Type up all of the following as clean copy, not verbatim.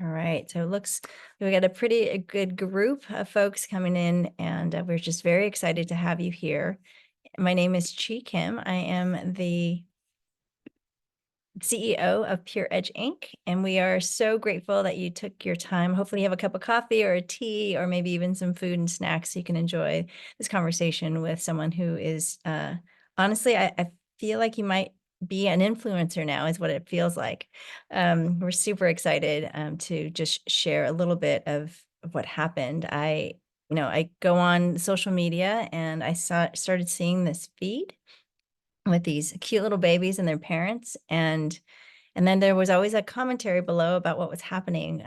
All right. So it looks we got a pretty good group of folks coming in, and we're just very excited to have you here. My name is Chi Kim. I am the CEO of Pure Edge Inc. And we are so grateful that you took your time. Hopefully, you have a cup of coffee or a tea, or maybe even some food and snacks so you can enjoy this conversation with someone who is honestly, I feel like you might be an influencer now, is what it feels like. We're super excited to just share a little bit of what happened. I go on social media and started seeing this feed with these cute little babies and their parents, and then there was always a commentary below about what was happening,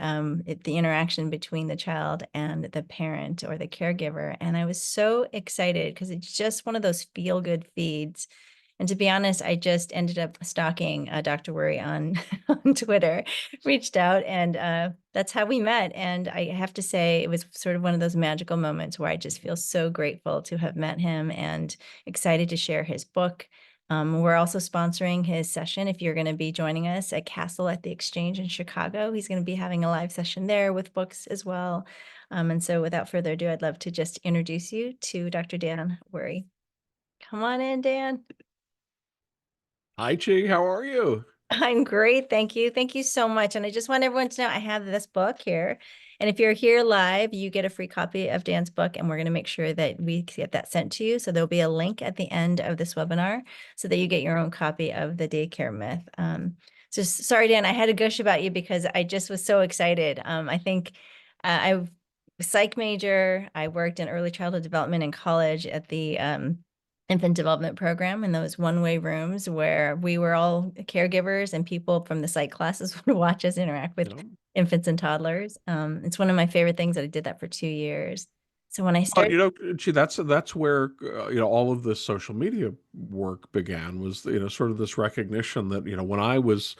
the interaction between the child and the parent or the caregiver. And I was so excited because it's just one of those feel good feeds. And to be honest, I just ended up stalking Dr. Wuori on, on Twitter, reached out, and that's how we met. And I have to say, it was sort of one of those magical moments where I just feel so grateful to have met him and excited to share his book. We're also sponsoring his session. If you're going to be joining us at Castle at the Exchange in Chicago, he's going to be having a live session there with books as well. And so without further ado, I'd love to just introduce you to Dr. Dan Wuori. Come on in, Dan. Hi, Chi. How are you? I'm great. Thank you. Thank you so much. And I just want everyone to know I have this book here. And if you're here live, you get a free copy of Dan's book, and we're going to make sure that we get that sent to you. So there'll be a link at the end of this webinar so that you get your own copy of the Daycare Myth. So sorry, Dan, I had to gush about you because I just was so excited. I think I psych major. I worked in early childhood development in college at the infant development program in those one-way rooms where we were all caregivers and people from the psych classes would watch us interact You with know, infants and toddlers. It's one of my favorite things that I did that for 2 years. So when I well, started, Chi, that's where all of this social media work began. Was sort of this recognition that when I was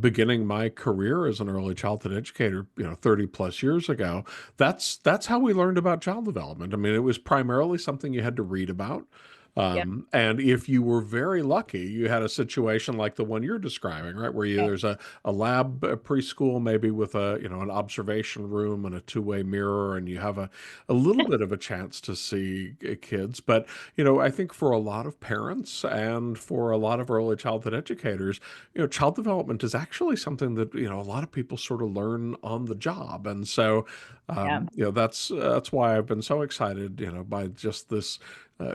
beginning my career as an early childhood educator, 30 plus years ago, that's how we learned about child development. I mean, it was primarily something you had to read about. yeah, And if you were very lucky, you had a situation like the one you're describing, right, where yeah, there's a lab preschool, maybe with an observation room and a two-way mirror, and you have a little bit of a chance to see kids. But I think for a lot of parents and for a lot of early childhood educators, child development is actually something that a lot of people sort of learn on the job. And so yeah. that's why I've been so excited, by just this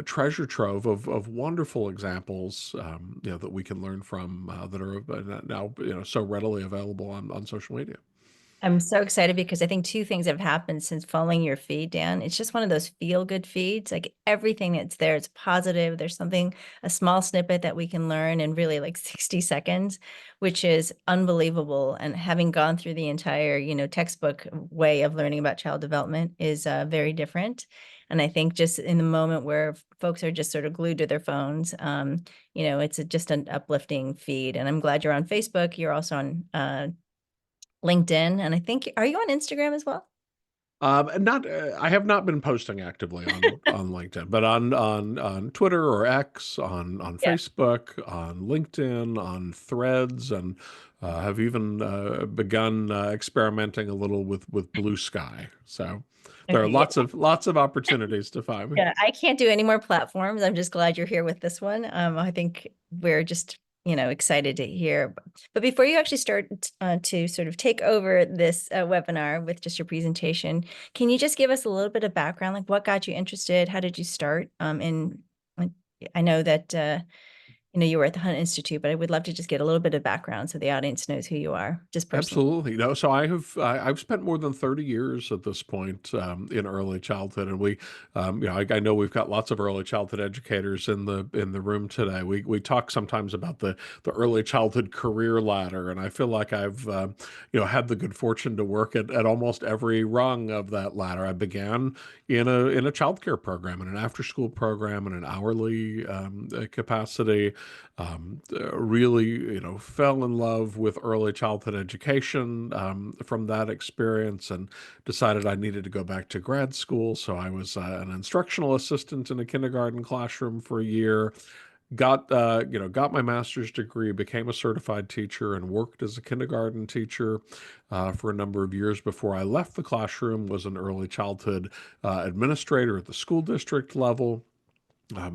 treasure trove of wonderful examples, that we can learn from, that are now so readily available on social media. I'm so excited because I think two things have happened since following your feed, Dan. It's just one of those feel good feeds. Like everything that's there, it's positive. There's something, a small snippet that we can learn in really like 60 seconds, which is unbelievable. And having gone through the entire, textbook way of learning about child development is very different. And I think just in the moment where folks are just sort of glued to their phones, it's just an uplifting feed. And I'm glad you're on Facebook. You're also on LinkedIn, and I think are you on Instagram as well? And not, I have not been posting actively on LinkedIn, but on Twitter or X, on Yeah. Facebook, on LinkedIn, on Threads, and have even begun experimenting a little with Blue Sky. So there are Okay, yeah. lots of opportunities to find me. Yeah, I can't do any more platforms. I'm just glad you're here with this one. I think we're just, excited to hear. But before you actually start to sort of take over this webinar with just your presentation, can you just give us a little bit of background, like what got you interested? How did you start? Like, I know that you were at the Hunt Institute, but I would love to just get a little bit of background so the audience knows who you are, just personally. Absolutely. No, so I've spent more than 30 years at this point, in early childhood, and I know we've got lots of early childhood educators in the room today. We talk sometimes about the early childhood career ladder, and I feel like I've had the good fortune to work at almost every rung of that ladder. I began in a childcare program, in an after school program, in an hourly capacity. Really, fell in love with early childhood education, from that experience, and decided I needed to go back to grad school. So I was an instructional assistant in a kindergarten classroom for a year, got my master's degree, became a certified teacher, and worked as a kindergarten teacher for a number of years before I left the classroom. Was an early childhood administrator at the school district level.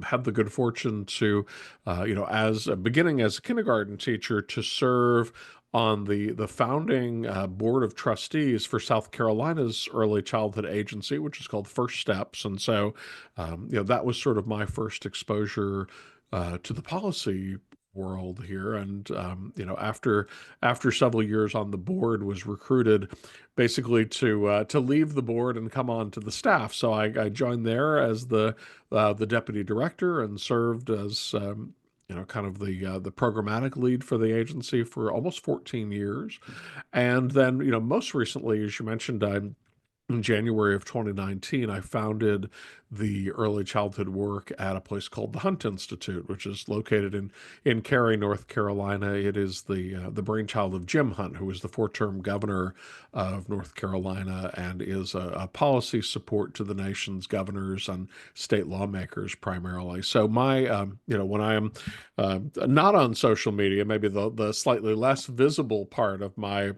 Had the good fortune to, as beginning as a kindergarten teacher, to serve on the founding board of trustees for South Carolina's early childhood agency, which is called First Steps. And so, that was sort of my first exposure to the policy world here. And after several years on the board, was recruited basically to leave the board and come on to the staff. So I joined there as the deputy director and served as kind of the programmatic lead for the agency for almost 14 years. And then, most recently, as you mentioned, in January of 2019, I founded the early childhood work at a place called the Hunt Institute, which is located in Cary, North Carolina. It is the brainchild of Jim Hunt, who was the four-term governor of North Carolina and is a policy support to the nation's governors and state lawmakers primarily. So when I am not on social media, maybe the slightly less visible part of my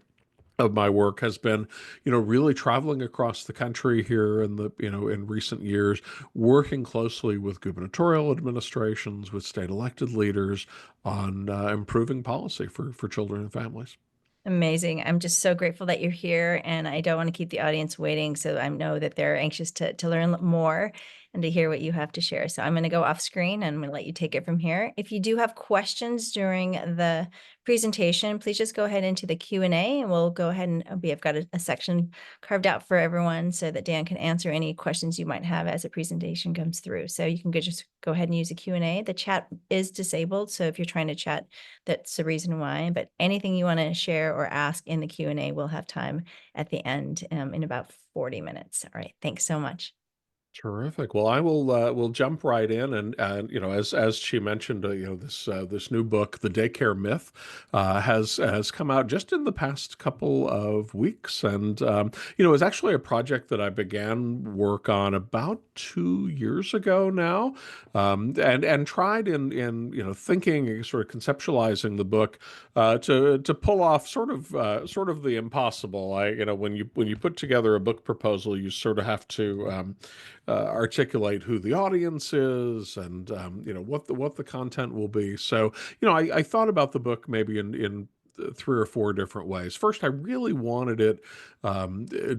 work has been, really traveling across the country here in recent years, working closely with gubernatorial administrations, with state elected leaders on improving policy for children and families. Amazing. I'm just so grateful that you're here, and I don't want to keep the audience waiting. So I know that they're anxious to learn more and to hear what you have to share. So I'm going to go off screen and I'm going to let you take it from here. If you do have questions during the presentation, please just go ahead into the Q&A and we'll go ahead and I've got a section carved out for everyone so that Dan can answer any questions you might have as the presentation comes through. So you can just go ahead and use the Q&A. The chat is disabled, so if you're trying to chat, that's the reason why. But anything you want to share or ask in the Q&A, we'll have time at the end in about 40 minutes. All right. Thanks so much. Terrific. Well, I will jump right in, and as she mentioned, this new book, The Daycare Myth, has come out just in the past couple of weeks, and it's actually a project that I began work on about 2 years ago now, and tried in thinking, sort of conceptualizing the book to pull off sort of the impossible. When you put together a book proposal, you sort of have to articulate who the audience is and what the content will be. So I thought about the book maybe in three or four different ways. First, I really wanted it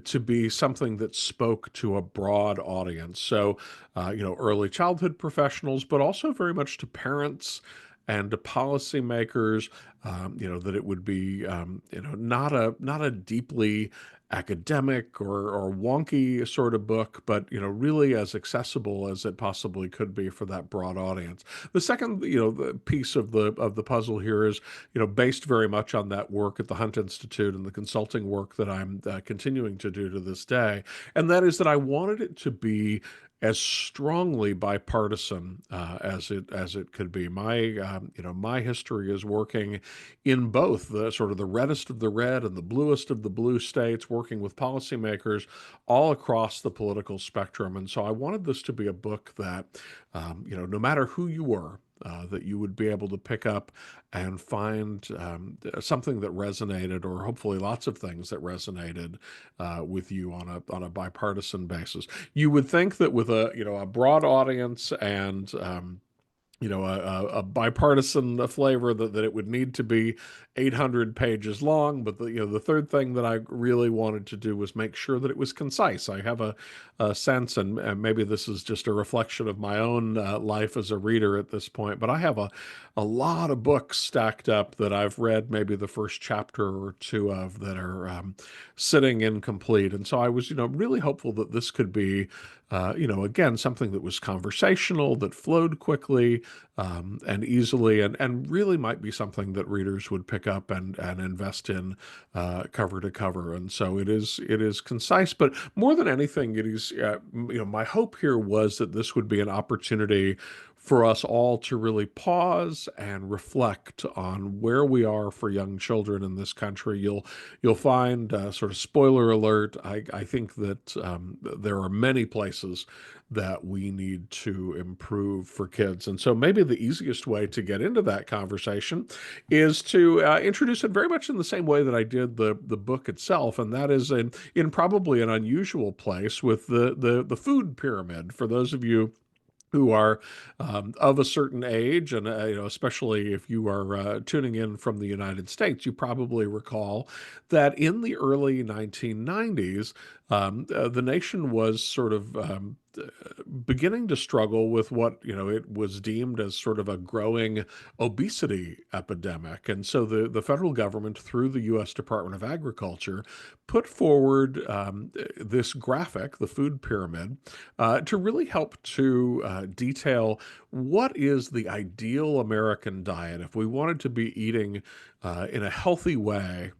to be something that spoke to a broad audience. So early childhood professionals, but also very much to parents and to policymakers. That it would be not a deeply academic or wonky sort of book, but really as accessible as it possibly could be for that broad audience. The second, the piece of the puzzle here is, based very much on that work at the Hunt Institute and the consulting work that I'm continuing to do to this day, and that is that I wanted it to be as strongly bipartisan as it could be. My history is working in both the sort of the reddest of the red and the bluest of the blue states, working with policymakers all across the political spectrum. And so I wanted this to be a book that, no matter who you were, that you would be able to pick up and find something that resonated, or hopefully lots of things that resonated with you on a bipartisan basis. You would think that with a broad audience and a bipartisan flavor that it would need to be 800 pages long. But the third thing that I really wanted to do was make sure that it was concise. I have a sense, and maybe this is just a reflection of my own life as a reader at this point, but I have a lot of books stacked up that I've read maybe the first chapter or two of that are sitting incomplete. And so I was, really hopeful that this could be, again, something that was conversational, that flowed quickly and easily, and really might be something that readers would pick up and invest in cover to cover. And so it is concise, but more than anything, it is, my hope here was that this would be an opportunity for us all to really pause and reflect on where we are for young children in this country. You'll find, sort of spoiler alert, I think that there are many places that we need to improve for kids. And so maybe the easiest way to get into that conversation is to introduce it very much in the same way that I did the book itself, and that is in probably an unusual place with the food pyramid. For those of you who are of a certain age, and especially if you are tuning in from the United States, you probably recall that in the early 1990s, the nation was sort of beginning to struggle with what it was deemed as sort of a growing obesity epidemic, and so the federal government, through the U.S. Department of Agriculture, put forward this graphic, the food pyramid, to really help to detail what is the ideal American diet if we wanted to be eating in a healthy way,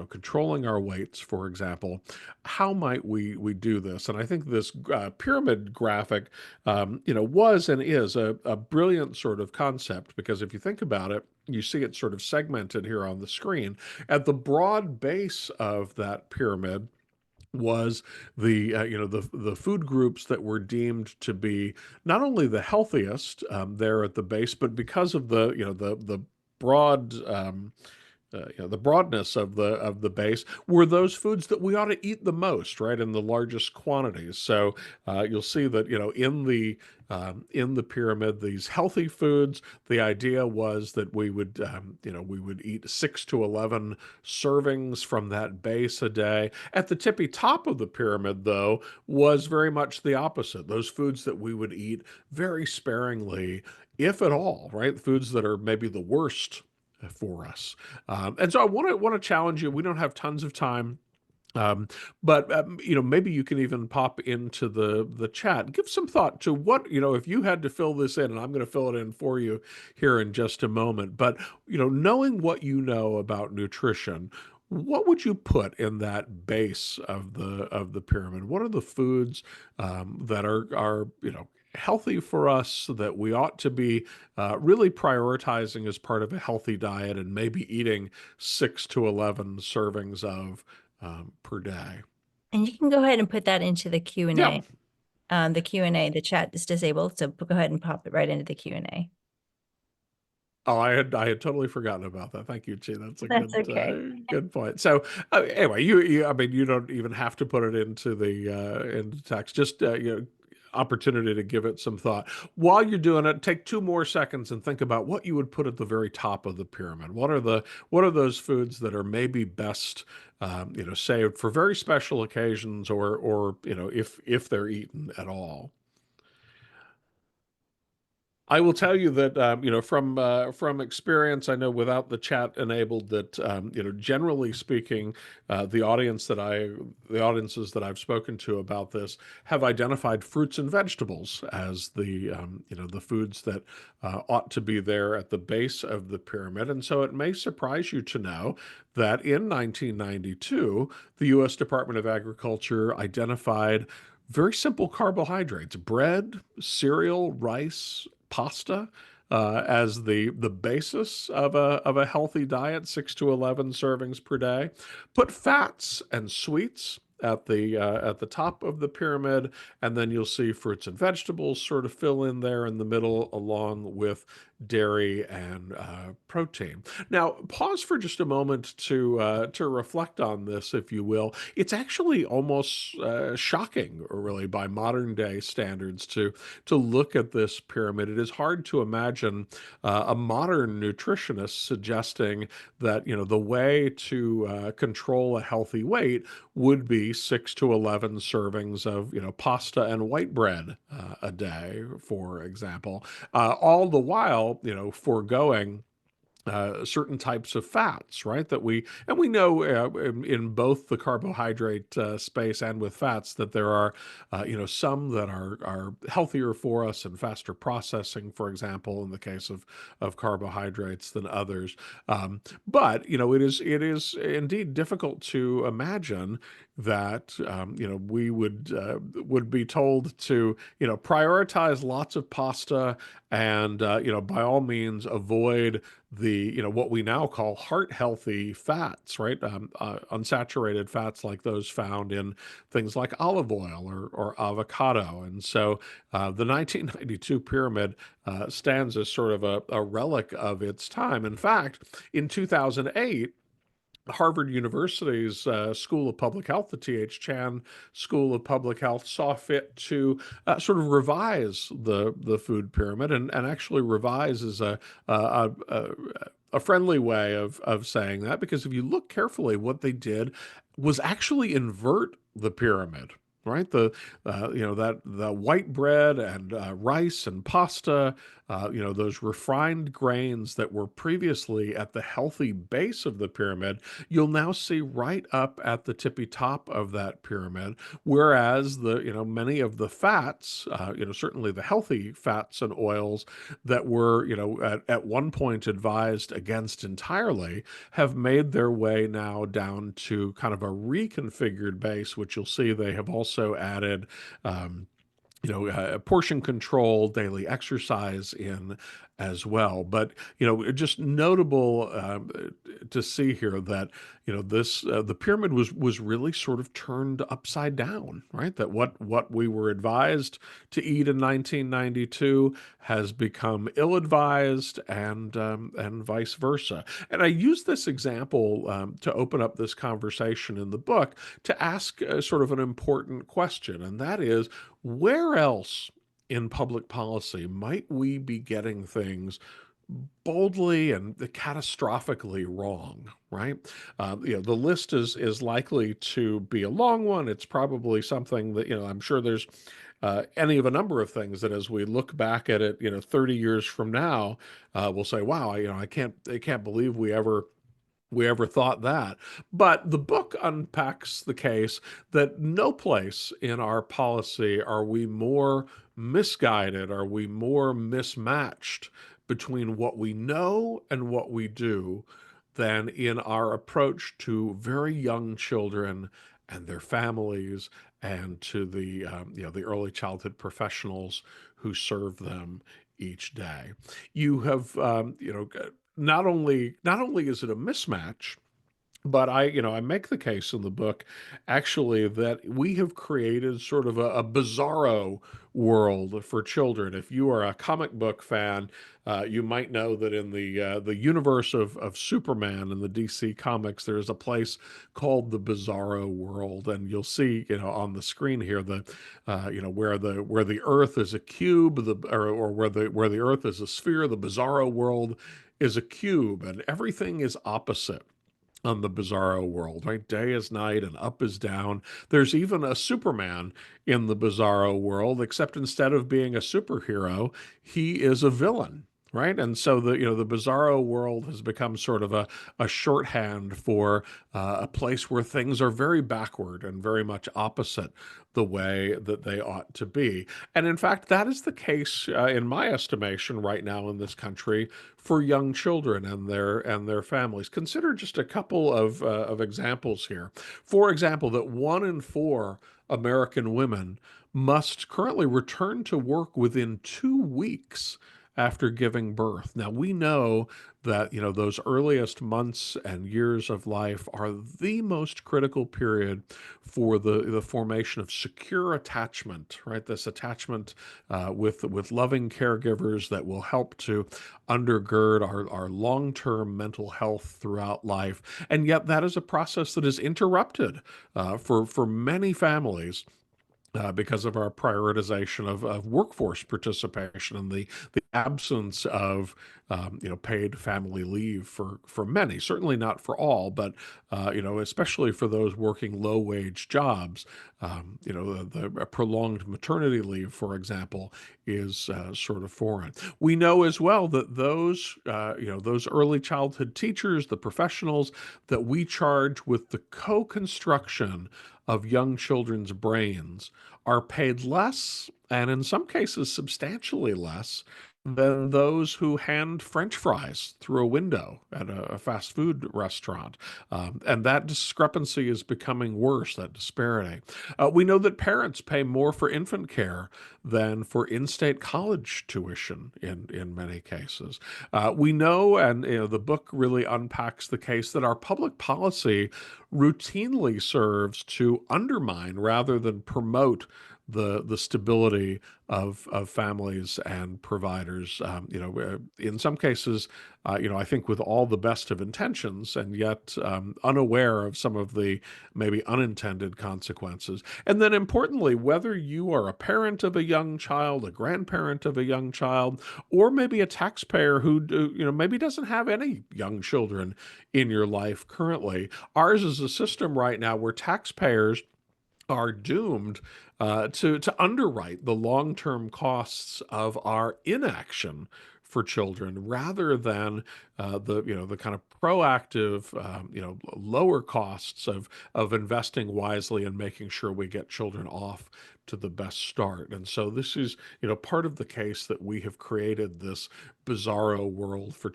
controlling our weights, for example. How might we do this? And I think this pyramid graphic, was and is a brilliant sort of concept, because if you think about it, you see it sort of segmented here on the screen. At the broad base of that pyramid was the food groups that were deemed to be not only the healthiest there at the base, but because of the broad the broadness of the base, were those foods that we ought to eat the most, right, in the largest quantities. So you'll see that in the pyramid, these healthy foods, the idea was that we would eat 6 to 11 servings from that base a day. At the tippy top of the pyramid, though, was very much the opposite. Those foods that we would eat very sparingly, if at all, right? Foods that are maybe the worst for us. And so I want to challenge you. We don't have tons of time. Um, but maybe you can even pop into the chat. Give some thought to what if you had to fill this in, and I'm going to fill it in for you here in just a moment. But knowing what you know about nutrition, what would you put in that base of the pyramid? What are the foods that are healthy for us, that we ought to be really prioritizing as part of a healthy diet, and maybe eating 6 to 11 servings of per day? And you can go ahead and put that into the Yeah. Q&A. The chat is disabled, so go ahead and pop it right into the Q&A. Oh, I had totally forgotten about that. Thank you, Chi. That's a That's good okay. good point. So anyway, you I mean, you don't even have to put it into the into text. Just opportunity to give it some thought. While you're doing it, take 2 more seconds and think about what you would put at the very top of the pyramid. What are those foods that are maybe best saved for very special occasions, or if they're eaten at all? I will tell you that from experience, I know without the chat enabled that generally speaking, the audiences that I've spoken to about this have identified fruits and vegetables as the foods that ought to be there at the base of the pyramid. And so it may surprise you to know that in 1992, the U.S. Department of Agriculture identified very simple carbohydrates: bread, cereal, rice, pasta, as the basis of a healthy diet, 6 to 11 servings per day. Put fats and sweets at the top of the pyramid, and then you'll see fruits and vegetables sort of fill in there in the middle, along with dairy and protein. Now, pause for just a moment to reflect on this, if you will. It's actually almost shocking, really, by modern day standards, to look at this pyramid. It is hard to imagine a modern nutritionist suggesting that the way to control a healthy weight would be 6 to 11 servings of pasta and white bread a day, for example. All the while, foregoing certain types of fats, right? That we know in both the carbohydrate space and with fats that there are, some that are healthier for us and faster processing, for example, in the case of carbohydrates than others. But it is indeed difficult to imagine that we would be told to prioritize lots of pasta and by all means avoid the what we now call heart healthy fats, right? Unsaturated fats like those found in things like olive oil or avocado. And so the 1992 pyramid stands as sort of a relic of its time. In fact, in 2008, Harvard University's School of Public Health, the T.H. Chan School of Public Health, saw fit to sort of revise the food pyramid, and actually revise is a a friendly way of saying that, because if you look carefully, what they did was actually invert the pyramid. Right, that the white bread and rice and pasta, those refined grains that were previously at the healthy base of the pyramid, you'll now see right up at the tippy top of that pyramid. Whereas many of the fats, certainly the healthy fats and oils that were, at one point advised against entirely, have made their way now down to kind of a reconfigured base, which you'll see they have also added portion control, daily exercise in as well. But just notable to see here that this the pyramid was really sort of turned upside down, right? That what we were advised to eat in 1992 has become ill-advised, and vice versa. And I use this example to open up this conversation in the book to ask sort of an important question, and that is, where else in public policy might we be getting things boldly and catastrophically wrong, right? The list is likely to be a long one. It's probably something that, I'm sure there's any of a number of things that as we look back at it, 30 years from now, we'll say, wow, I can't believe we ever thought that. But the book unpacks the case that no place in our policy are we more misguided, are we more mismatched between what we know and what we do than in our approach to very young children and their families, and to the early childhood professionals who serve them each day. You have not only is it a mismatch, but I make the case in the book actually that we have created sort of a bizarro world for children. If you are a comic book fan, you might know that in the universe of Superman and the DC comics, there is a place called the Bizarro World, and you'll see on the screen here where the Earth is a cube, or where the Earth is a sphere, the Bizarro World is a cube, and everything is opposite on the Bizarro World, right? Day is night and up is down. There's even a Superman in the Bizarro World, except instead of being a superhero, he is a villain. Right. And so the Bizarro World has become sort of a shorthand for a place where things are very backward and very much opposite the way that they ought to be. And in fact, that is the case, in my estimation, right now in this country for young children and their families. Consider just a couple of examples here. For example, that 1 in 4 American women must currently return to work within 2 weeks after giving birth. Now, we know that, those earliest months and years of life are the most critical period for the formation of secure attachment, right? This attachment with loving caregivers that will help to undergird our long-term mental health throughout life. And yet that is a process that is interrupted for many families because of our prioritization of workforce participation and the absence of paid family leave for many, certainly not for all, but especially for those working low wage jobs. The prolonged maternity leave, for example, is sort of foreign. We know as well that those early childhood teachers, the professionals that we charge with the co-construction of young children's brains, are paid less, and in some cases substantially less, than those who hand French fries through a window at a fast food restaurant. And that discrepancy is becoming worse, that disparity. We know that parents pay more for infant care than for in-state college tuition in many cases. We know, and the book really unpacks the case, that our public policy routinely serves to undermine rather than promote the stability of families and providers. In some cases, I think with all the best of intentions, and yet unaware of some of the maybe unintended consequences. And then importantly, whether you are a parent of a young child, a grandparent of a young child, or maybe a taxpayer who maybe doesn't have any young children in your life currently, ours is a system right now where taxpayers are doomed to underwrite the long-term costs of our inaction for children, rather than the kind of proactive, lower costs of investing wisely and making sure we get children off to the best start. And so this is part of the case that we have created this bizarro world for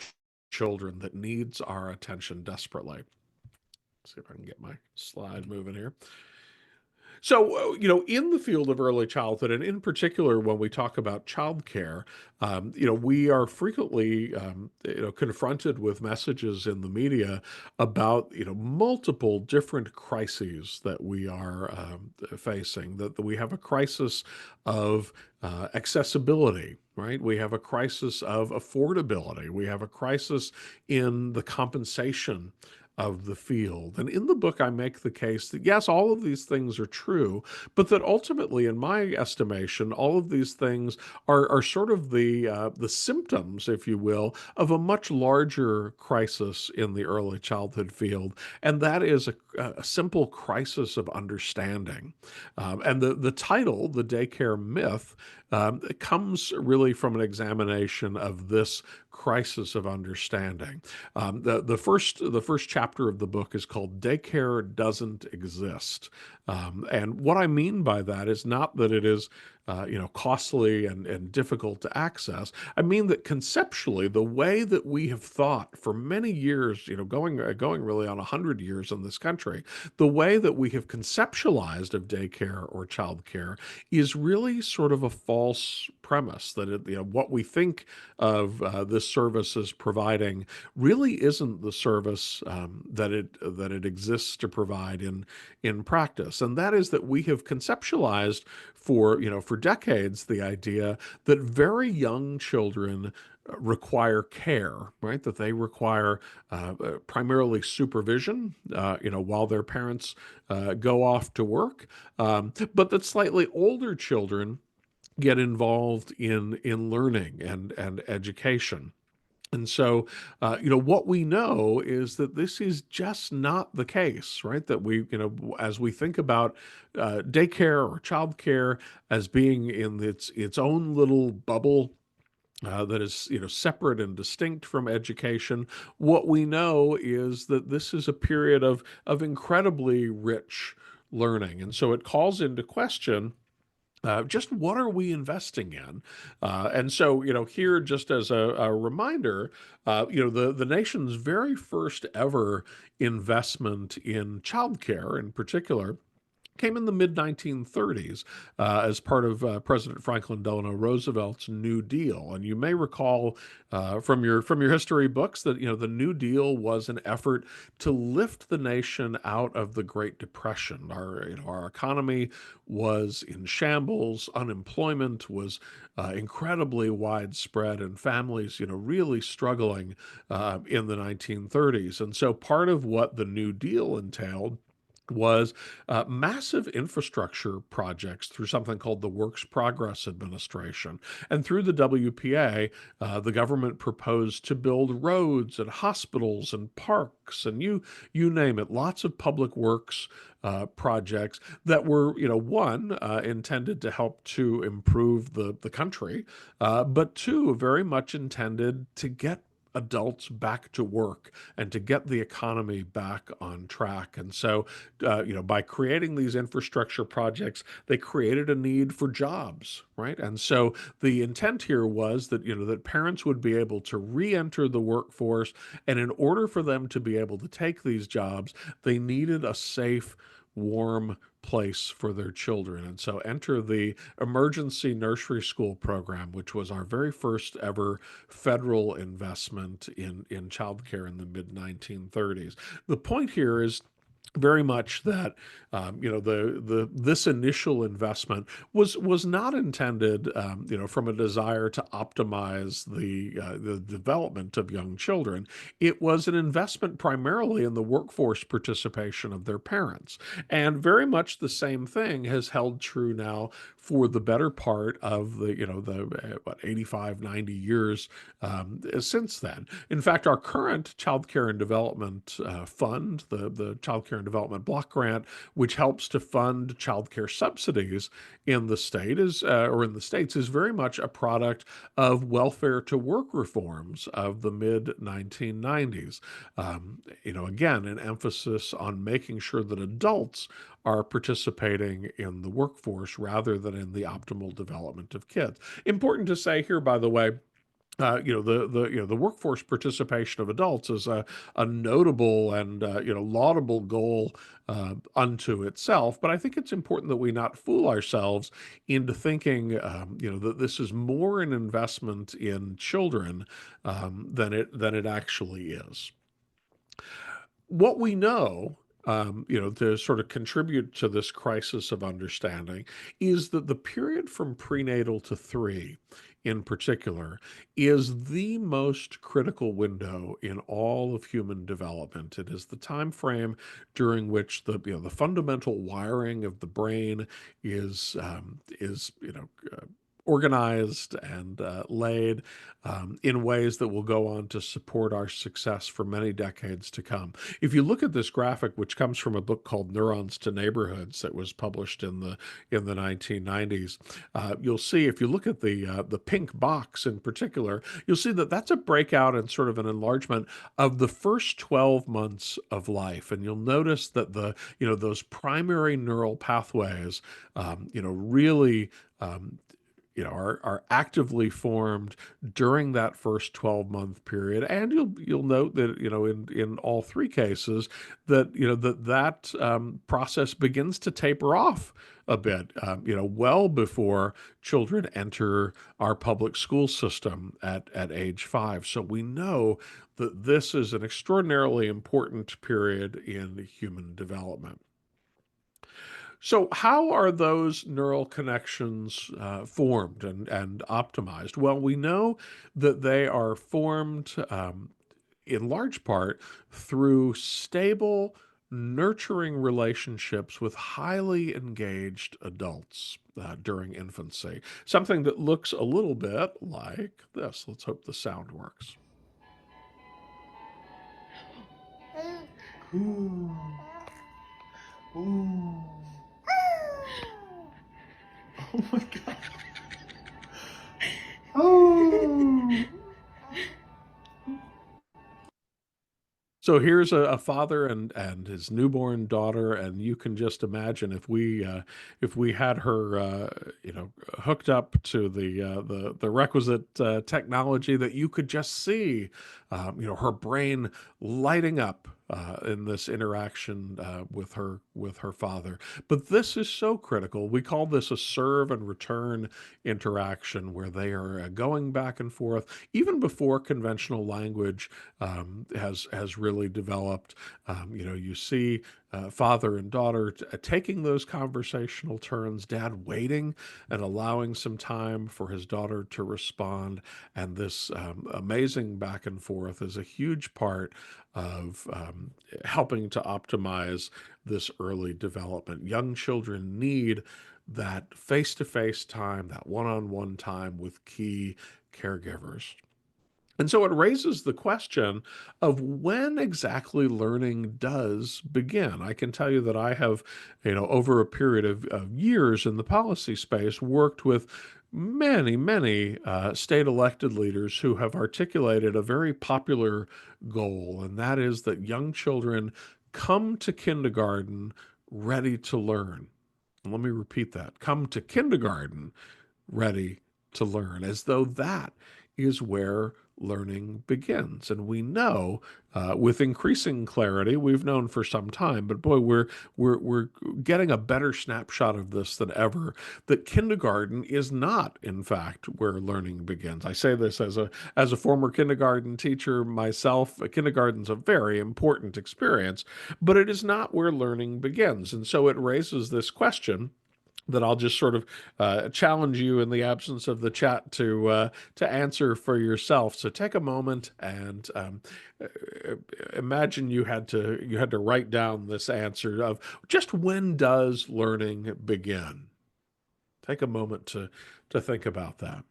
children that needs our attention desperately. See if I can get my slide moving here. So, in the field of early childhood, and in particular when we talk about childcare, we are frequently, confronted with messages in the media about, multiple different crises that we are facing. That we have a crisis of accessibility, right? We have a crisis of affordability. We have a crisis in the compensation of the field. And in the book, I make the case that yes, all of these things are true, but that ultimately, in my estimation, all of these things are sort of the symptoms, if you will, of a much larger crisis in the early childhood field, and that is a simple crisis of understanding. And the title, "The Daycare Myth," it comes really from an examination of this crisis of understanding. The first chapter of the book is called "Daycare Doesn't Exist," and what I mean by that is not that it is costly and difficult to access. I mean that conceptually, the way that we have thought for many years, going really on 100 years in this country, the way that we have conceptualized of daycare or childcare is really sort of a false premise. That what we think of this service as providing really isn't the service that it exists to provide in practice, and that is that we have conceptualized for decades the idea that very young children require care, right? That they require primarily supervision, while their parents go off to work, but that slightly older children get involved in learning and education. And so, what we know is that this is just not the case, right? That as we think about daycare or childcare as being in its own little bubble, that is, separate and distinct from education. What we know is that this is a period of incredibly rich learning, and so it calls into question just what are we investing in? And so, here, just as a reminder, the nation's very first ever investment in childcare, in particular, came in the mid 1930s as part of President Franklin Delano Roosevelt's New Deal. And you may recall from your history books that the New Deal was an effort to lift the nation out of the Great Depression. Our economy was in shambles, unemployment was incredibly widespread, and families really struggling in the 1930s. And so part of what the New Deal entailed was massive infrastructure projects through something called the Works Progress Administration. And through the WPA, the government proposed to build roads and hospitals and parks and you name it, lots of public works projects that were, one, intended to help to improve the country, but two, very much intended to get adults back to work and to get the economy back on track. And so, by creating these infrastructure projects, they created a need for jobs, right? And so the intent here was that, that parents would be able to re-enter the workforce, and in order for them to be able to take these jobs, they needed a safe, warm place for their children. And so enter the emergency nursery school program, which was our very first ever federal investment in childcare in the mid 1930s. The point here is very much that the this initial investment was not intended from a desire to optimize the development of young children. It was an investment primarily in the workforce participation of their parents, and very much the same thing has held true now for the better part of the 85, 90 years since then. In fact, our current child care and development fund, the child care and development block grant, which helps to fund child care subsidies in the state or in the states, is very much a product of welfare to work reforms of the mid 1990s. Again, an emphasis on making sure that adults are participating in the workforce rather than in the optimal development of kids. Important to say here, by the way, the workforce participation of adults is a notable and laudable goal unto itself. But I think it's important that we not fool ourselves into thinking that this is more an investment in children than it actually is. What we know, to sort of contribute to this crisis of understanding, is that the period from prenatal to three, in particular, is the most critical window in all of human development. It is the time frame during which the fundamental wiring of the brain is organized and laid in ways that will go on to support our success for many decades to come. If you look at this graphic, which comes from a book called Neurons to Neighborhoods that was published in the 1990s, you'll see, if you look at the pink box in particular, you'll see that that's a breakout and sort of an enlargement of the first 12 months of life. And you'll notice that those primary neural pathways, really are actively formed during that first 12-month period. And you'll note that in all three cases that process begins to taper off a bit, well before children enter our public school system at age 5. So we know that this is an extraordinarily important period in human development. So, how are those neural connections formed and optimized? Well, we know that they are formed in large part through stable, nurturing relationships with highly engaged adults during infancy. Something that looks a little bit like this. Let's hope the sound works. Ooh. Ooh. Oh my god. Oh. So here's a father and his newborn daughter, and you can just imagine if we had her hooked up to the requisite technology, that you could just see her brain lighting up in this interaction with her father. But this is so critical. We call this a serve and return interaction, where they are going back and forth even before conventional language has really developed. You see father and daughter taking those conversational turns, dad waiting and allowing some time for his daughter to respond. And this amazing back and forth is a huge part of helping to optimize this early development. Young children need that face-to-face time, that one-on-one time with key caregivers. And so it raises the question of when exactly learning does begin. I can tell you that I have, over a period of years in the policy space, worked with many state elected leaders who have articulated a very popular goal, and that is that young children come to kindergarten ready to learn. And let me repeat that: come to kindergarten ready to learn, as though that is where learning begins. And we know with increasing clarity, we've known for some time, but boy, we're getting a better snapshot of this than ever, that kindergarten is not, in fact, where learning begins. I say this as a former kindergarten teacher myself. Kindergarten's a very important experience, but it is not where learning begins. And so it raises this question that I'll just sort of challenge you in the absence of the chat to answer for yourself. So take a moment and imagine you had to write down this answer of just when does learning begin? Take a moment to think about that.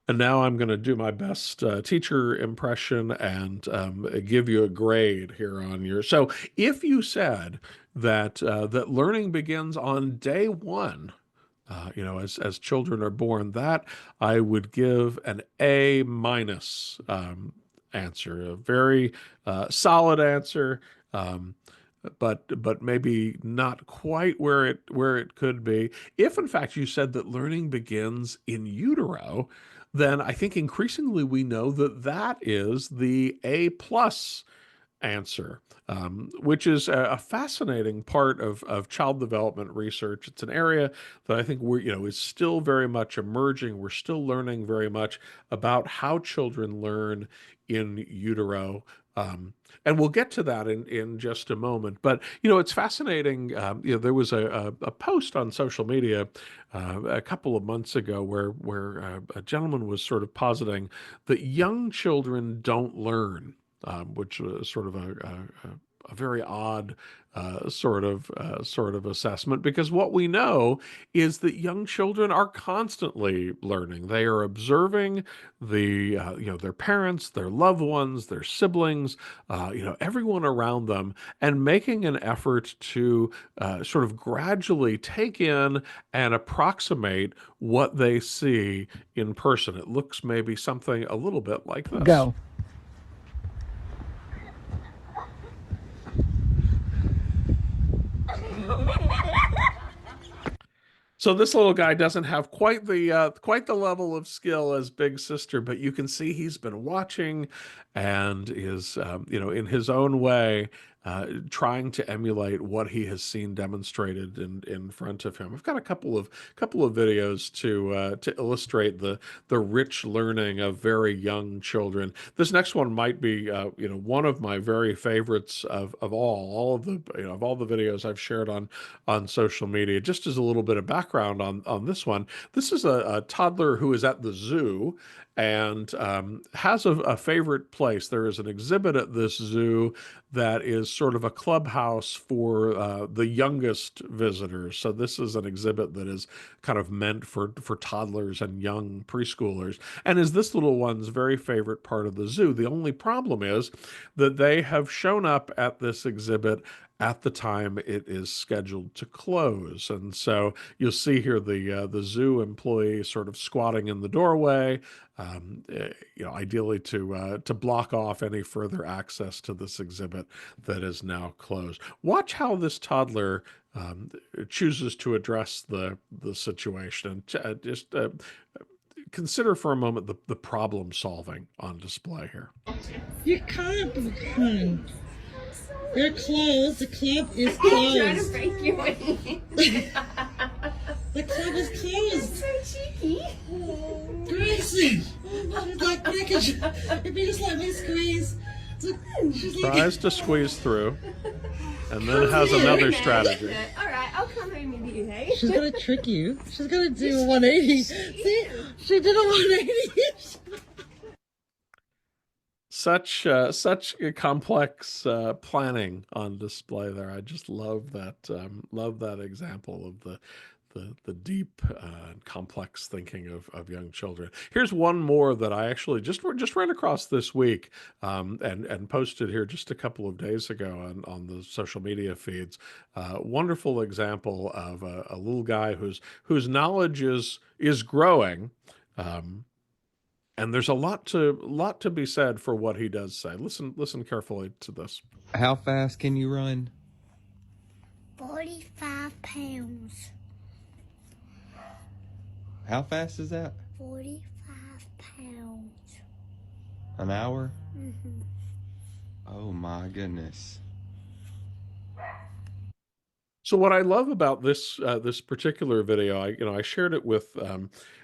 And now I'm going to do my best teacher impression and give you a grade here on your. So if you said that that learning begins on day one, as children are born, that I would give an A minus answer, a very solid answer. But maybe not quite where it could be. If in fact you said that learning begins in utero, then I think increasingly we know that that is the A plus answer, which is a fascinating part of child development research. It's an area that I think is still very much emerging. We're still learning very much about how children learn in utero. And we'll get to that in just a moment. But, it's fascinating. There was a post on social media a couple of months ago where a gentleman was sort of positing that young children don't learn, which was sort of a very odd sort of assessment, because what we know is that young children are constantly learning. They are observing their parents, their loved ones, their siblings, everyone around them, and making an effort to sort of gradually take in and approximate what they see in person. It looks maybe something a little bit like this. Go. So this little guy doesn't have quite the level of skill as Big Sister, but you can see he's been watching and is in his own way trying to emulate what he has seen demonstrated in front of him. I've got a couple of videos to illustrate the rich learning of very young children. This next one might be one of my very favorites of all of the videos I've shared on social media. Just as a little bit of background on this one, this is a toddler who is at the zoo and has a favorite place. There is an exhibit at this zoo that is sort of a clubhouse for the youngest visitors. So this is an exhibit that is kind of meant for toddlers and young preschoolers, and is this little one's very favorite part of the zoo. The only problem is that they have shown up at this exhibit at the time it is scheduled to close. And so you'll see here the zoo employee sort of squatting in the doorway, ideally to block off any further access to this exhibit that is now closed. Watch how this toddler chooses to address the situation, and just consider for a moment the problem solving on display here. You can't be kind. They're closed. The club is closed. I'm trying to break you in. The club is closed. So cheeky. Gracie. Like, if you just let me squeeze. She's like, Tries to squeeze through, and then has another strategy. All right, I'll come home with you, hey? she's gonna trick you. She's gonna do a 180. See, she did a 180. such a complex planning on display there. I just love that example of the deep and complex thinking of young children. Here's one more that I actually just ran across this week, and posted here just a couple of days ago on the social media feeds. Wonderful example of a little guy whose knowledge is growing. And there's a lot to be said for what he does say. Listen carefully to this. How fast can you run? 45 pounds. How fast is that? 45 pounds. An hour? Mm-hmm. Oh my goodness. So what I love about this particular video, I shared it with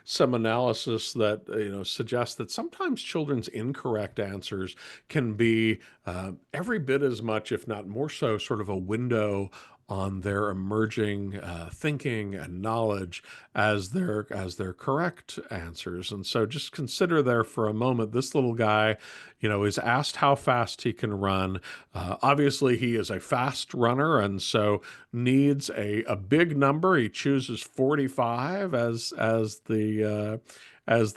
some analysis that suggests that sometimes children's incorrect answers can be every bit as much, if not more so, sort of a window on their emerging thinking and knowledge as their correct answers. And so just consider there for a moment, this little guy, is asked how fast he can run. Obviously, he is a fast runner, and so needs a big number. He chooses 45 as the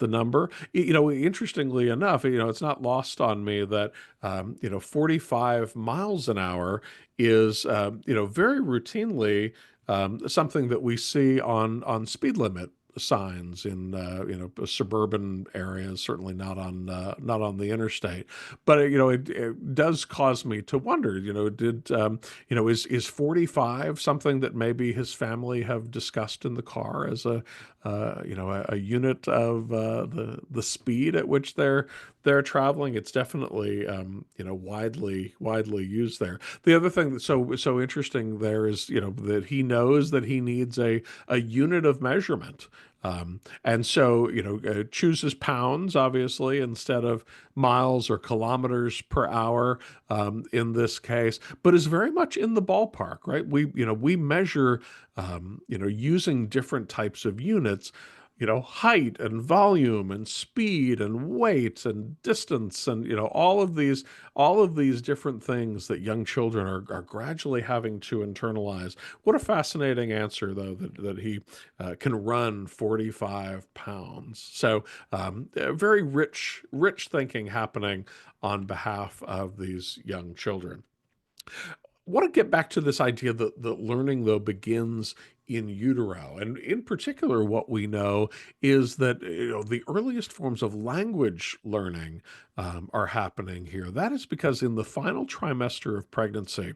number. Interestingly enough, it's not lost on me that 45 miles an hour is very routinely something that we see on speed limit signs in suburban areas, certainly not on the interstate. But it does cause me to wonder, is 45 something that maybe his family have discussed in the car as a unit of the speed at which they're traveling? It's definitely widely used there. The other thing that's so interesting there is that he knows that he needs a unit of measurement. And so, chooses pounds, obviously, instead of miles or kilometers per hour in this case, but is very much in the ballpark, right? We measure, using different types of units, height and volume and speed and weight and distance and, all of these different things that young children are gradually having to internalize. What a fascinating answer, though, that he can run 45 pounds. So very rich thinking happening on behalf of these young children. Want to get back to this idea that learning, though, begins in utero. And in particular, what we know is that the earliest forms of language learning are happening here. That is because in the final trimester of pregnancy,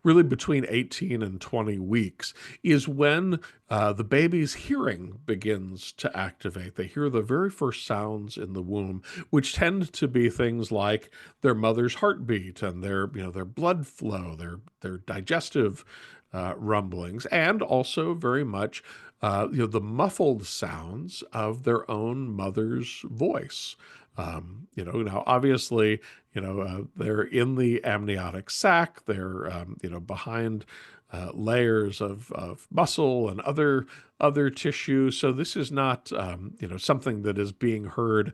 really between 18 and 20 weeks, is when the baby's hearing begins to activate. They hear the very first sounds in the womb, which tend to be things like their mother's heartbeat and their blood flow, their digestive rumblings, and also very much the muffled sounds of their own mother's voice. Now obviously, they're in the amniotic sac. They're, behind layers of muscle and other tissue. So this is not, something that is being heard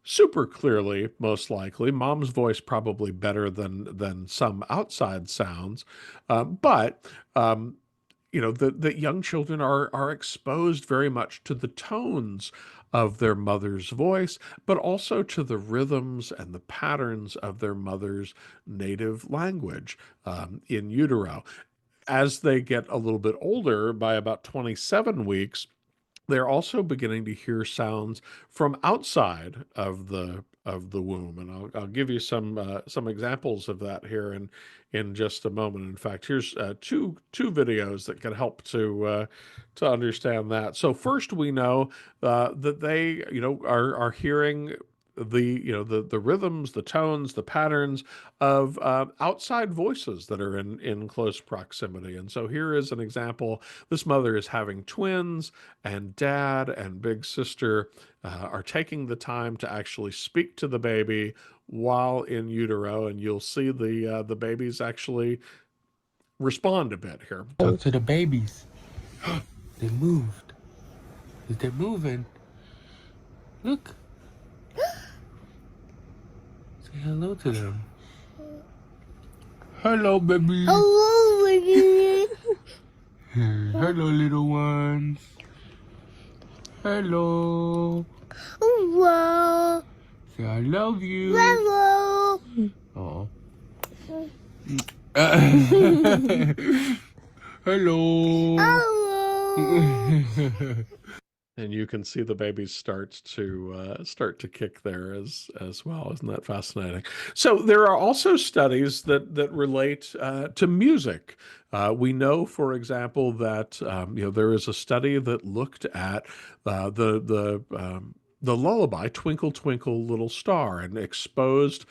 super clearly, most likely. Mom's voice probably better than some outside sounds, but that young children are exposed very much to the tones of their mother's voice, but also to the rhythms and the patterns of their mother's native language in utero. As they get a little bit older, by about 27 weeks, they're also beginning to hear sounds from outside of the womb, and I'll give you some examples of that here in just a moment. In fact, here's two videos that can help to understand that. So first, we know that they are hearing the rhythms, the tones, the patterns of outside voices that are in close proximity. And so here is an example. This mother is having twins, and dad and big sister are taking the time to actually speak to the baby while in utero, and you'll see the babies actually respond a bit here. Talk to the babies. They moved. They're moving. Look. Say hello to them. Hello, baby. Hello, baby. Hello, little ones. Hello. Hello. Say I love you. Hello. Oh. Hello. Hello. And you can see the babies start to kick there as well. Isn't that fascinating? So there are also studies that relate to music. We know, for example, that there is a study that looked at the lullaby "Twinkle Twinkle Little Star" and exposed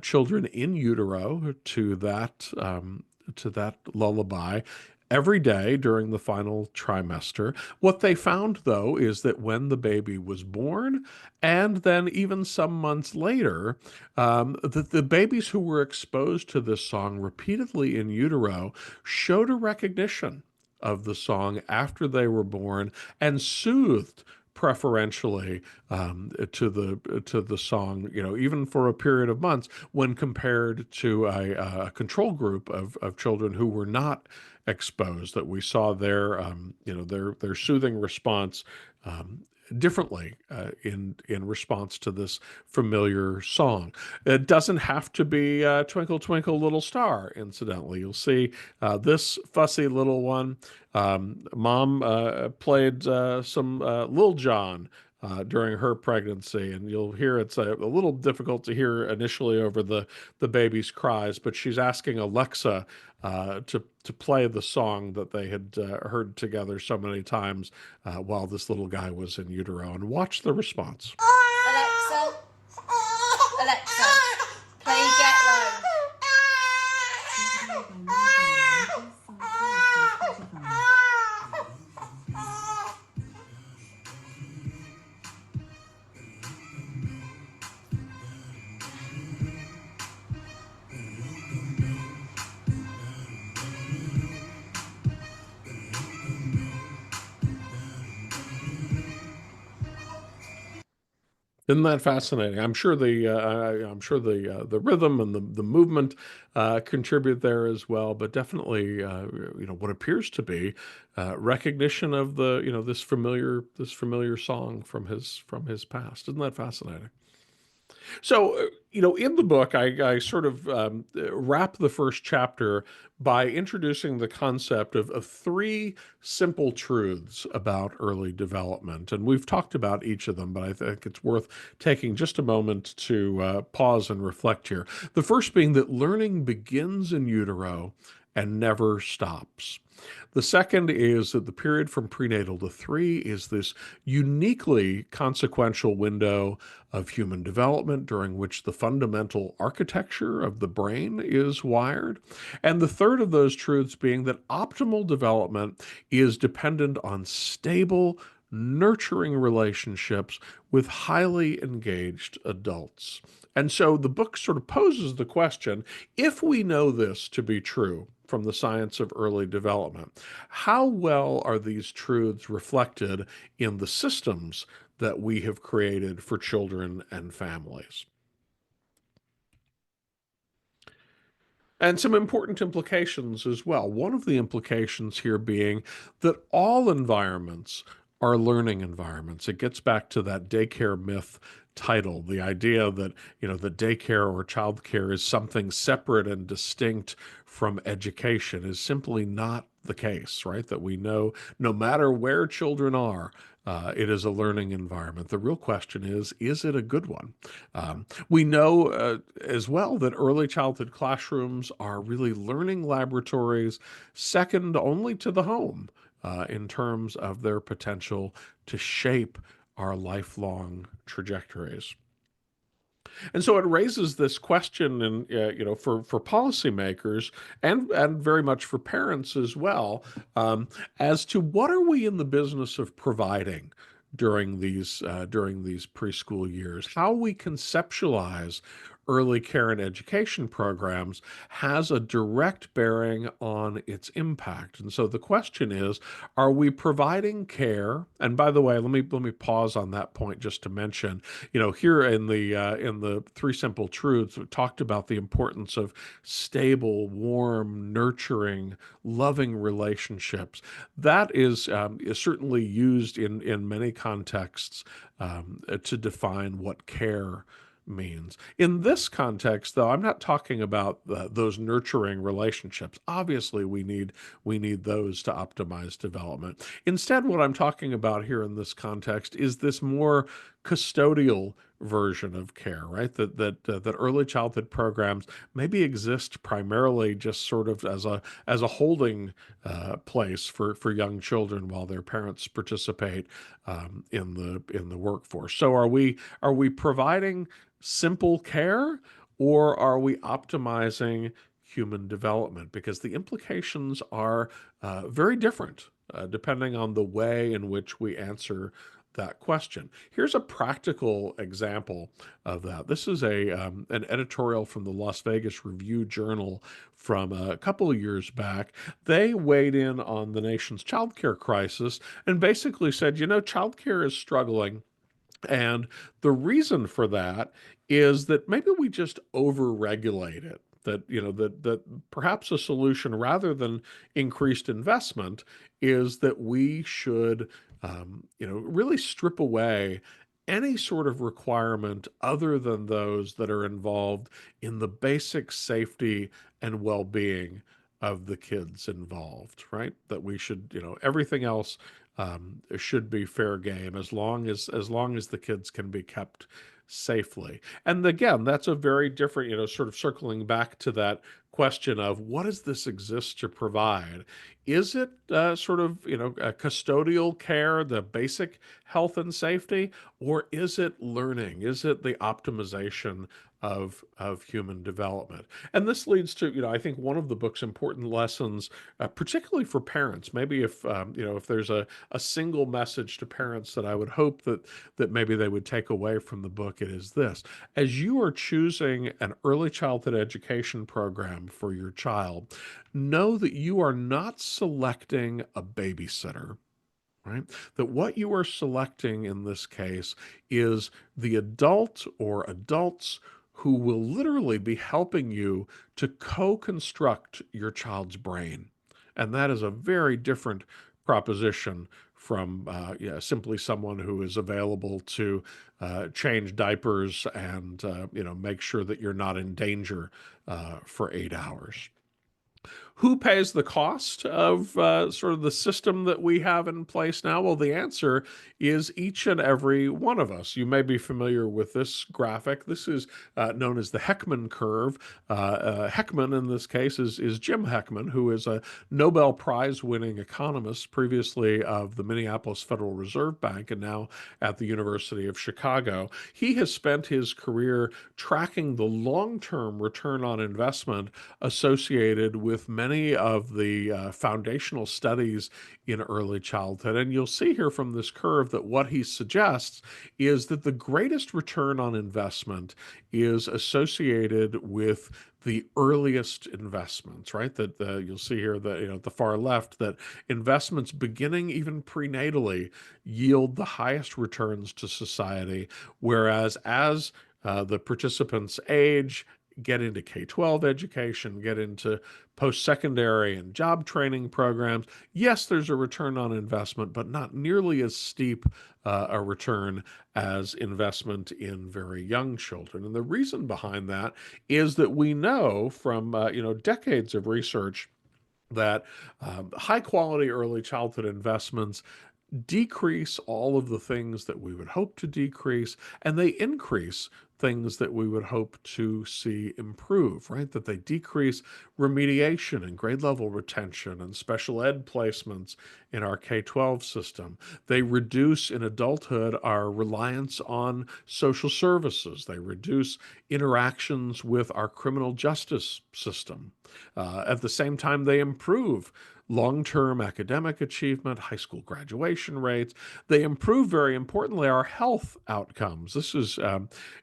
children in utero to that lullaby every day during the final trimester. What they found, though, is that when the baby was born, and then even some months later, that the babies who were exposed to this song repeatedly in utero showed a recognition of the song after they were born and soothed preferentially to the song, even for a period of months, when compared to a control group of children who were not exposed. That we saw their soothing response differently in response to this familiar song. It doesn't have to be "Twinkle Twinkle Little Star." Incidentally, you'll see this fussy little one. Mom played some Lil Jon during her pregnancy, and you'll hear it's a little difficult to hear initially over the baby's cries, but she's asking Alexa to play the song that they had heard together so many times while this little guy was in utero, and watch the response. Alexa, Alexa, play Get Low. Isn't that fascinating? I'm sure the rhythm and the movement contribute there as well, but definitely what appears to be recognition of this familiar song from his past. Isn't that fascinating? So, in the book, I sort of wrap the first chapter by introducing the concept of three simple truths about early development. And we've talked about each of them, but I think it's worth taking just a moment to pause and reflect here. The first being that learning begins in utero and never stops. The second is that the period from prenatal to 3 is this uniquely consequential window of human development during which the fundamental architecture of the brain is wired. And the third of those truths being that optimal development is dependent on stable, nurturing relationships with highly engaged adults. And so the book sort of poses the question, if we know this to be true from the science of early development, how well are these truths reflected in the systems that we have created for children and families? And some important implications as well. One of the implications here being that all environments are learning environments. It gets back to that daycare myth title, the idea that, the daycare or childcare is something separate and distinct from education is simply not the case, right? That we know no matter where children are, it is a learning environment. The real question is it a good one? We know as well that early childhood classrooms are really learning laboratories second only to the home in terms of their potential to shape our lifelong trajectories. And so it raises this question, and for policymakers and very much for parents as well, as to what are we in the business of providing during these preschool years? How we conceptualize early care and education programs has a direct bearing on its impact. And so the question is, are we providing care? And by the way, let me pause on that point just to mention, here in the Three Simple Truths, we talked about the importance of stable, warm, nurturing, loving relationships. That is certainly used in many contexts to define what care means. In this context, though, I'm not talking about those nurturing relationships. Obviously, we need those to optimize development. Instead, what I'm talking about here in this context is this more custodial version of care, right? That early childhood programs maybe exist primarily just sort of as a holding place for young children while their parents participate in the workforce. So are we providing simple care, or are we optimizing human development? Because the implications are very different depending on the way in which we answer that question. Here's a practical example of that. This is an editorial from the Las Vegas Review-Journal from a couple of years back. They weighed in on the nation's childcare crisis and basically said, childcare is struggling. And the reason for that is that maybe we just overregulate it. That perhaps a solution rather than increased investment is that we should really strip away any sort of requirement other than those that are involved in the basic safety and well-being of the kids involved, right? That we should, everything else should be fair game as long as the kids can be kept safely. And again, that's a very different, sort of circling back to that question of what does this exist to provide? Is it sort of, a custodial care, the basic health and safety, or is it learning? Is it the optimization of human development? And this leads to, I think one of the book's important lessons, particularly for parents. Maybe if there's a single message to parents that I would hope that maybe they would take away from the book, it is this: as you are choosing an early childhood education program for your child, know that you are not selecting a babysitter. Right? That what you are selecting in this case is the adult or adults who will literally be helping you to co-construct your child's brain. And that is a very different proposition from simply someone who is available to change diapers and make sure that you're not in danger for 8 hours. Who pays the cost of sort of the system that we have in place now? Well, the answer is each and every one of us. You may be familiar with this graphic. This is known as the Heckman curve. Heckman, in this case, is Jim Heckman, who is a Nobel Prize-winning economist, previously of the Minneapolis Federal Reserve Bank and now at the University of Chicago. He has spent his career tracking the long-term return on investment associated with many of the foundational studies in early childhood. And you'll see here from this curve that what he suggests is that the greatest return on investment is associated with the earliest investments, right? That you'll see here that, at the far left, that investments beginning even prenatally yield the highest returns to society, whereas as the participants age, get into K-12 education, get into post-secondary and job training programs, yes, there's a return on investment, but not nearly as steep a return as investment in very young children. And the reason behind that is that we know from decades of research that high-quality early childhood investments decrease all of the things that we would hope to decrease, and they increase things that we would hope to see improve, right? That they decrease remediation and grade level retention and special ed placements in our K-12 system. They reduce in adulthood our reliance on social services. They reduce interactions with our criminal justice system. At the same time, they improve long-term academic achievement, high school graduation rates. They improve, very importantly, our health outcomes. This is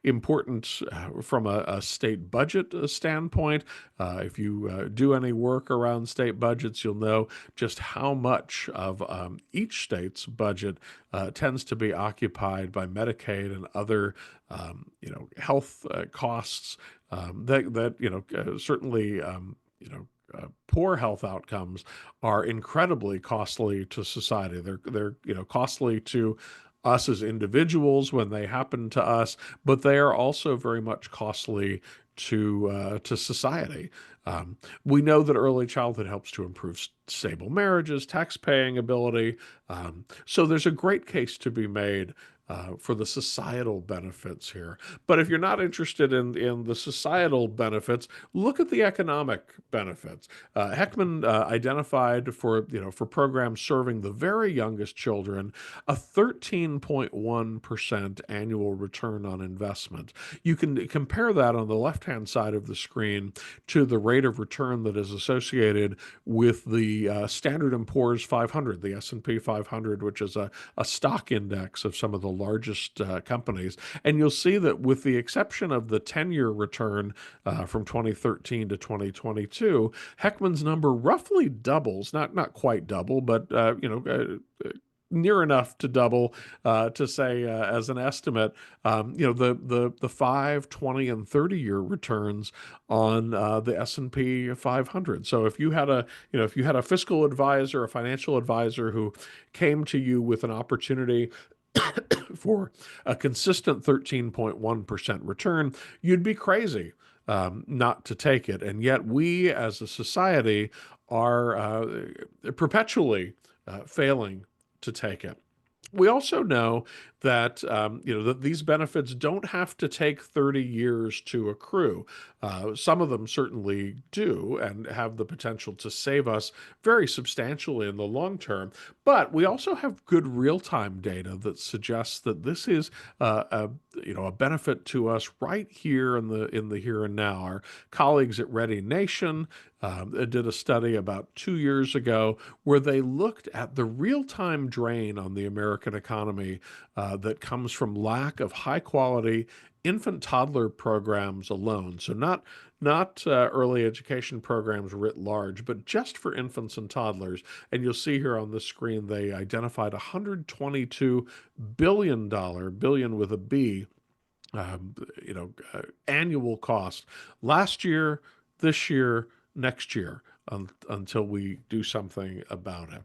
important from a state budget standpoint. If you do any work around state budgets, you'll know just how much of each state's budget tends to be occupied by Medicaid and other, health costs that certainly, poor health outcomes are incredibly costly to society. They're costly to us as individuals when they happen to us, but they are also very much costly to society. We know that early childhood helps to improve stable marriages, tax paying ability. So there's a great case to be made for the societal benefits here. But if you're not interested in the societal benefits, look at the economic benefits. Heckman identified for programs serving the very youngest children a 13.1% annual return on investment. You can compare that on the left-hand side of the screen to the rate of return that is associated with the Standard & Poor's 500, the S&P 500, which is a stock index of some of the largest companies. And you'll see that with the exception of the 10-year return from 2013 to 2022, Heckman's number roughly doubles, not quite double, but near enough to double to say as an estimate, the 5, 20, and 30-year returns on the S&P 500. So if you had a fiscal advisor, a financial advisor who came to you with an opportunity for a consistent 13.1% return, you'd be crazy not to take it. And yet we as a society are perpetually failing to take it. We also know that that these benefits don't have to take 30 years to accrue. Some of them certainly do and have the potential to save us very substantially in the long term. But we also have good real-time data that suggests that this is a benefit to us right here in the here and now. Our colleagues at Ready Nation did a study about 2 years ago where they looked at the real-time drain on the American economy that comes from lack of high-quality infant toddler programs alone. So not early education programs writ large, but just for infants and toddlers. And you'll see here on the screen they identified $122 billion, billion with a B, annual cost last year, this year, next year, until we do something about it.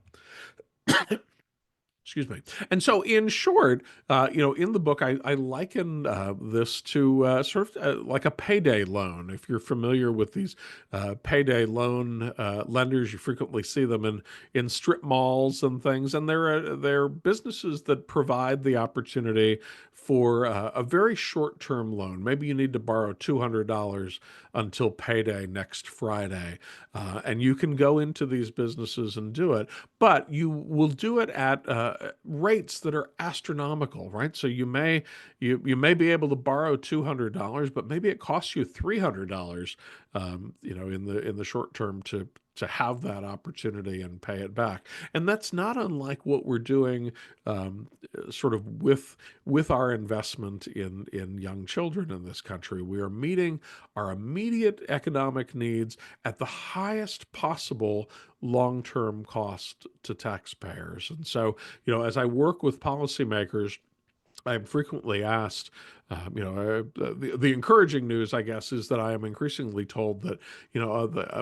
Excuse me. And so, in short, in the book, I liken this to sort of like a payday loan. If you're familiar with these payday loan lenders, you frequently see them in strip malls and things, and they're businesses that provide the opportunity for a very short-term loan. Maybe you need to borrow $200 until payday next Friday, and you can go into these businesses and do it, but you will do it at rates that are astronomical, right? So you may be able to borrow $200, but maybe it costs you $300, in the short term to have that opportunity and pay it back. And that's not unlike what we're doing sort of with our investment in young children in this country. We are meeting our immediate economic needs at the highest possible long-term cost to taxpayers. And so, as I work with policymakers, I'm frequently asked, the encouraging news, I guess, is that I am increasingly told that,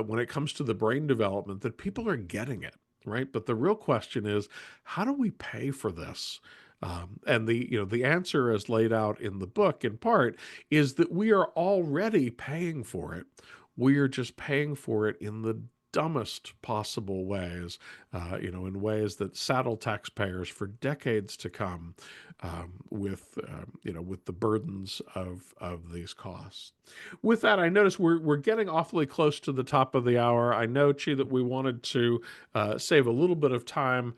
when it comes to the brain development, that people are getting it, right? But the real question is, how do we pay for this? And the answer as laid out in the book, in part, is that we are already paying for it. We are just paying for it in the dumbest possible ways, in ways that saddle taxpayers for decades to come with the burdens of these costs. With that, I notice we're getting awfully close to the top of the hour. I know, Chi, that we wanted to save a little bit of time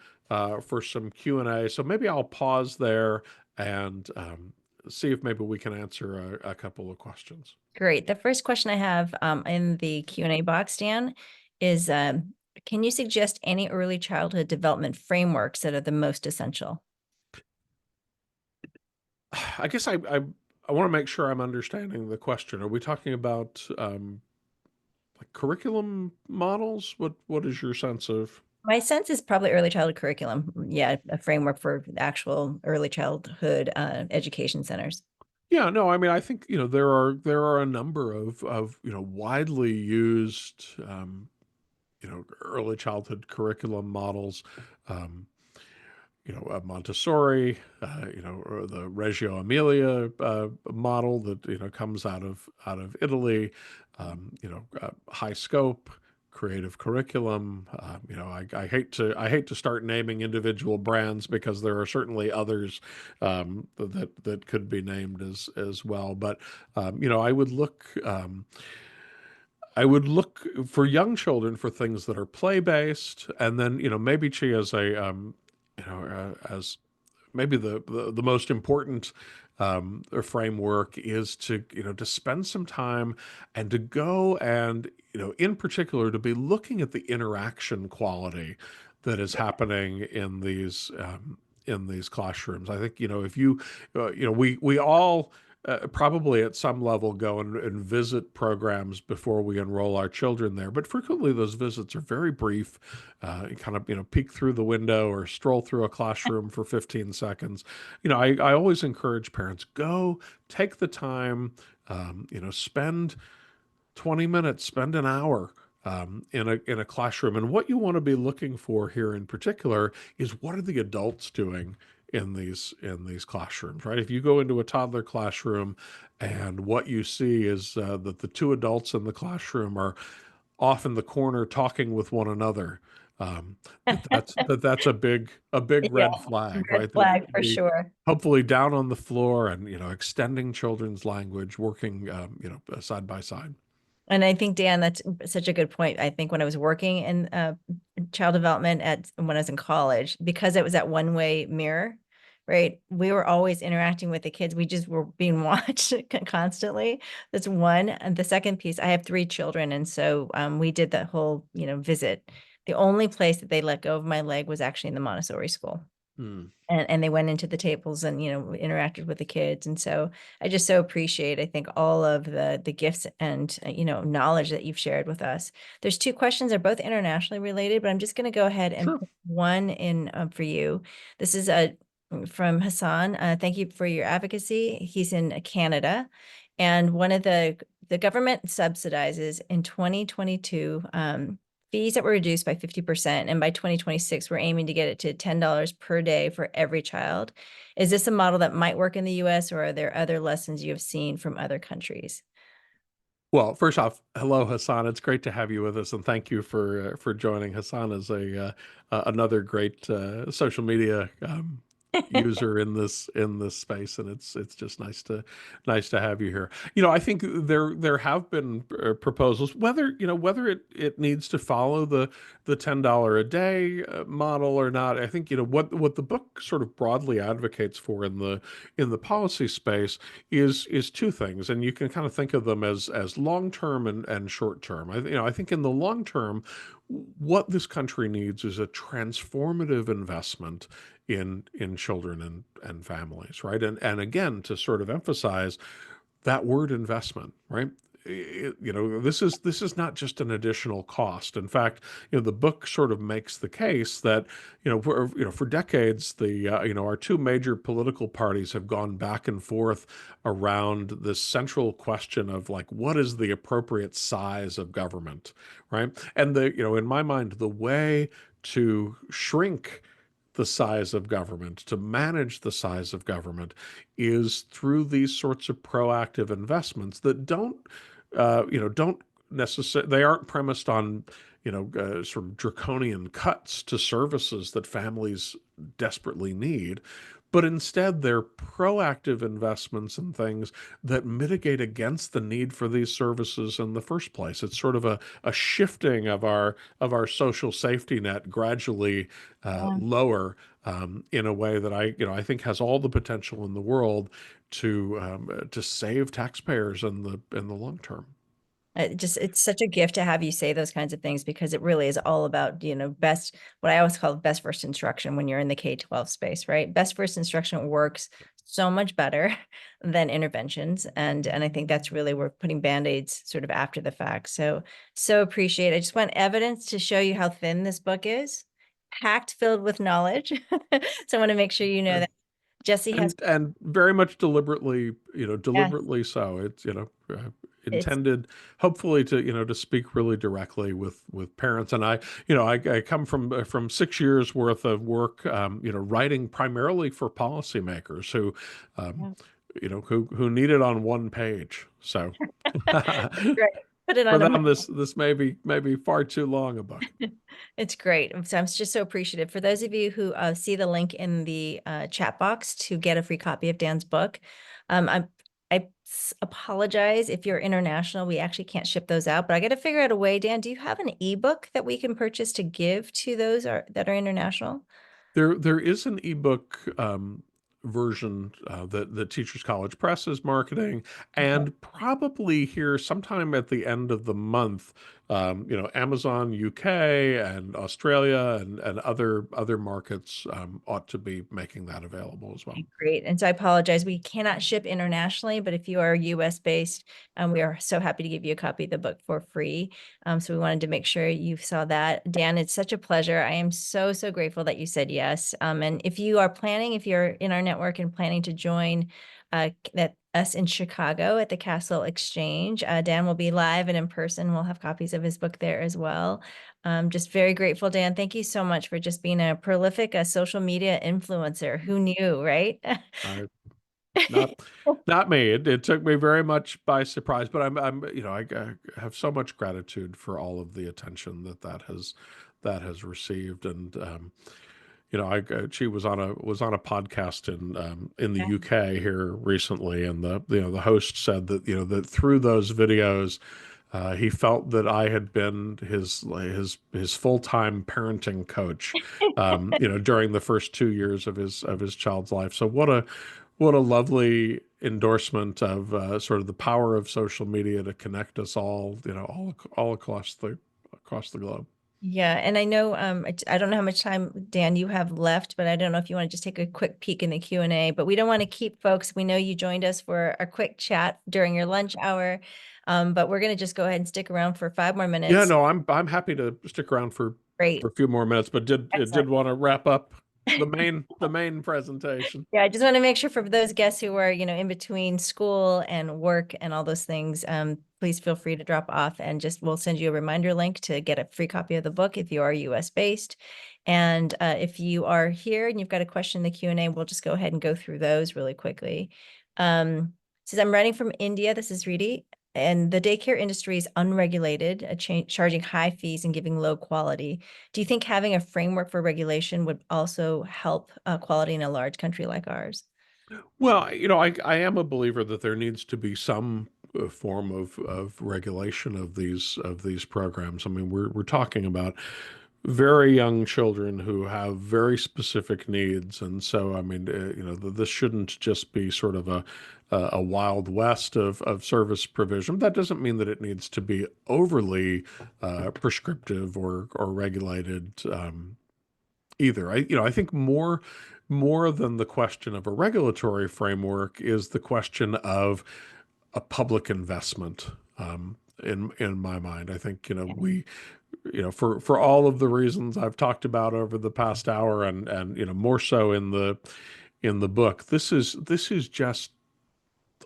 for some Q&A, so maybe I'll pause there and see if maybe we can answer a couple of questions. Great. The first question I have in the Q&A box, Dan, is can you suggest any early childhood development frameworks that are the most essential? I guess I want to make sure I'm understanding the question. Are we talking about like curriculum models? What is your sense of? My sense is probably early childhood curriculum. Yeah, a framework for actual early childhood education centers. Yeah, no, I mean, I think, there are a number of, widely used, early childhood curriculum models. Um, Montessori, or the Reggio Emilia model that comes out of Italy. High scope, creative curriculum. I hate to start naming individual brands because there are certainly others that could be named as well. But I would look for young children for things that are play based, and then maybe Chi as a as maybe the most important framework is to to spend some time and to go and in particular to be looking at the interaction quality that is happening in these classrooms. I think if you we all probably at some level go and visit programs before we enroll our children there, but frequently those visits are very brief. You kind of peek through the window or stroll through a classroom for 15 seconds. I always encourage parents, go take the time, spend 20 minutes, spend an hour in a classroom. And what you want to be looking for here in particular is, what are the adults doing in these classrooms, right? If you go into a toddler classroom and what you see is that the two adults in the classroom are off in the corner talking with one another, that's a big Yeah, red flag, red right? That flag for be sure. hopefully down on the floor and extending children's language, working side by side. And I think, Dan, that's such a good point. I think when I was working in child development when I was in college, because it was that one-way mirror, right? We were always interacting with the kids. We just were being watched constantly. That's one. And the second piece, I have 3 children. And so we did that whole, visit. The only place that they let go of my leg was actually in the Montessori school. Hmm. And they went into the tables and interacted with the kids. And so I just so appreciate, I think, all of the gifts and knowledge that you've shared with us. There's 2 questions. They're both internationally related, but I'm just going to go ahead and Sure. put one in for you. This is from Hassan. Thank you for your advocacy. He's in Canada, and one of the government subsidizes in 2022 fees that were reduced by 50%. And by 2026, we're aiming to get it to $10 per day for every child. Is this a model that might work in the US, or are there other lessons you have seen from other countries? Well, first off, hello, Hassan. It's great to have you with us, and thank you for joining. Hassan is another great social media user in this space, and it's just nice to have you here. I think there have been proposals, whether it needs to follow the $10 a day model or not. I think what the book sort of broadly advocates for in the policy space is 2 things, and you can kind of think of them as long term and short term. I think in the long term, what this country needs is a transformative investment in children and families, right? And again, to sort of emphasize that word investment, right? This is not just an additional cost. In fact, the book sort of makes the case that for decades our 2 major political parties have gone back and forth around this central question of, like, what is the appropriate size of government, right? And in my mind, the way to shrink the size of government, to manage the size of government, is through these sorts of proactive investments that don't necessarily, they aren't premised on, sort of draconian cuts to services that families desperately need, but instead they're proactive investments in things that mitigate against the need for these services in the first place. It's sort of a shifting of our social safety net gradually Yeah. lower, in a way that I think has all the potential in the world to save taxpayers in the long term. It's such a gift to have you say those kinds of things, because it really is all about, best, what I always call best first instruction when you're in the K-12 space, right? Best first instruction works so much better than interventions. And I think that's really, we're putting Band-Aids sort of after the fact. So appreciate it. I just want evidence to show you how thin this book is, packed filled with knowledge. So I want to make sure you know that Jesse has, And very much deliberately, yes, deliberately so. It's, it's intended hopefully to, to speak really directly with parents. And I come from 6 years worth of work, writing primarily for policymakers who, um, yeah, who need it on one page. So great. Put it for on a them, this may be far too long a book. It's great. So I'm just so appreciative. For those of you who see the link in the chat box to get a free copy of Dan's book, apologize if you're international. We actually can't ship those out, but I got to figure out a way. Dan, do you have an ebook that we can purchase to give to those that are international? There is an ebook version that the Teachers College Press is marketing, Okay. and probably here sometime at the end of the month, Amazon UK and Australia and other markets ought to be making that available as well. Okay, great. And so I apologize. We cannot ship internationally, but if you are US based, we are so happy to give you a copy of the book for free. So we wanted to make sure you saw that. Dan, it's such a pleasure. I am so, so grateful that you said yes. And if you are planning, if you're in our network and planning to join us in Chicago at the Castle Exchange, Dan will be live and in person. We'll have copies of his book there as well. Just very grateful, Dan. Thank you so much for just being a prolific social media influencer. Who knew, right? I, not me. It took me very much by surprise, but I have so much gratitude for all of the attention that has received. And she was on a podcast in the Yeah. UK here recently, and the host said that that through those videos, he felt that I had been his full-time parenting coach, during the first 2 years of his child's life. So what a lovely endorsement of sort of the power of social media to connect us all, all across the globe. Yeah, and I know I don't know how much time, Dan, you have left, but I don't know if you want to just take a quick peek in the Q&A, but we don't want to keep folks. We know you joined us for a quick chat during your lunch hour, but we're going to just go ahead and stick around for 5 more Yeah, minutes. no, I'm happy to stick around for Great. a few more minutes, but did Excellent. want to wrap up the main presentation. Yeah, I just want to make sure for those guests who are, in between school and work and all those things, please feel free to drop off, and we'll send you a reminder link to get a free copy of the book if you are US based. And if you are here and you've got a question in the Q&A, we'll just go ahead and go through those really quickly. Says, I'm writing from India. This is Reedy. And the daycare industry is unregulated, charging high fees and giving low quality. Do you think having a framework for regulation would also help quality in a large country like ours? Well, I am a believer that there needs to be some form of regulation of these programs. I mean, we're talking about very young children who have very specific needs, and so I mean, this shouldn't just be sort of a wild west of service provision. That doesn't mean that it needs to be overly prescriptive or regulated either. I think more than the question of a regulatory framework is the question of a public investment. In my mind, I think we for all of the reasons I've talked about over the past hour, and more so in the book, this is just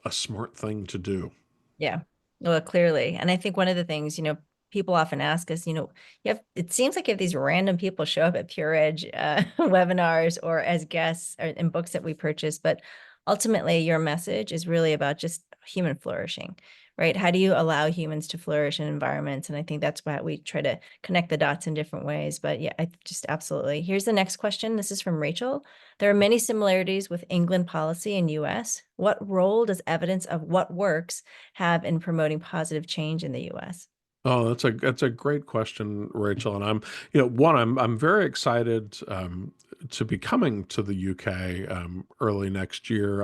a smart thing to do. Yeah, well, clearly. And I think one of the things, people often ask us, it seems like you have these random people show up at Pure Edge webinars or as guests or in books that we purchase, but ultimately your message is really about just human flourishing, right? How do you allow humans to flourish in environments? And I think that's why we try to connect the dots in different ways. But yeah, I just absolutely. Here's the next question. This is from Rachel. There are many similarities with England policy and US. What role does evidence of what works have in promoting positive change in the US? Oh, that's a great question, Rachel. And I'm very excited to be coming to the UK early next year.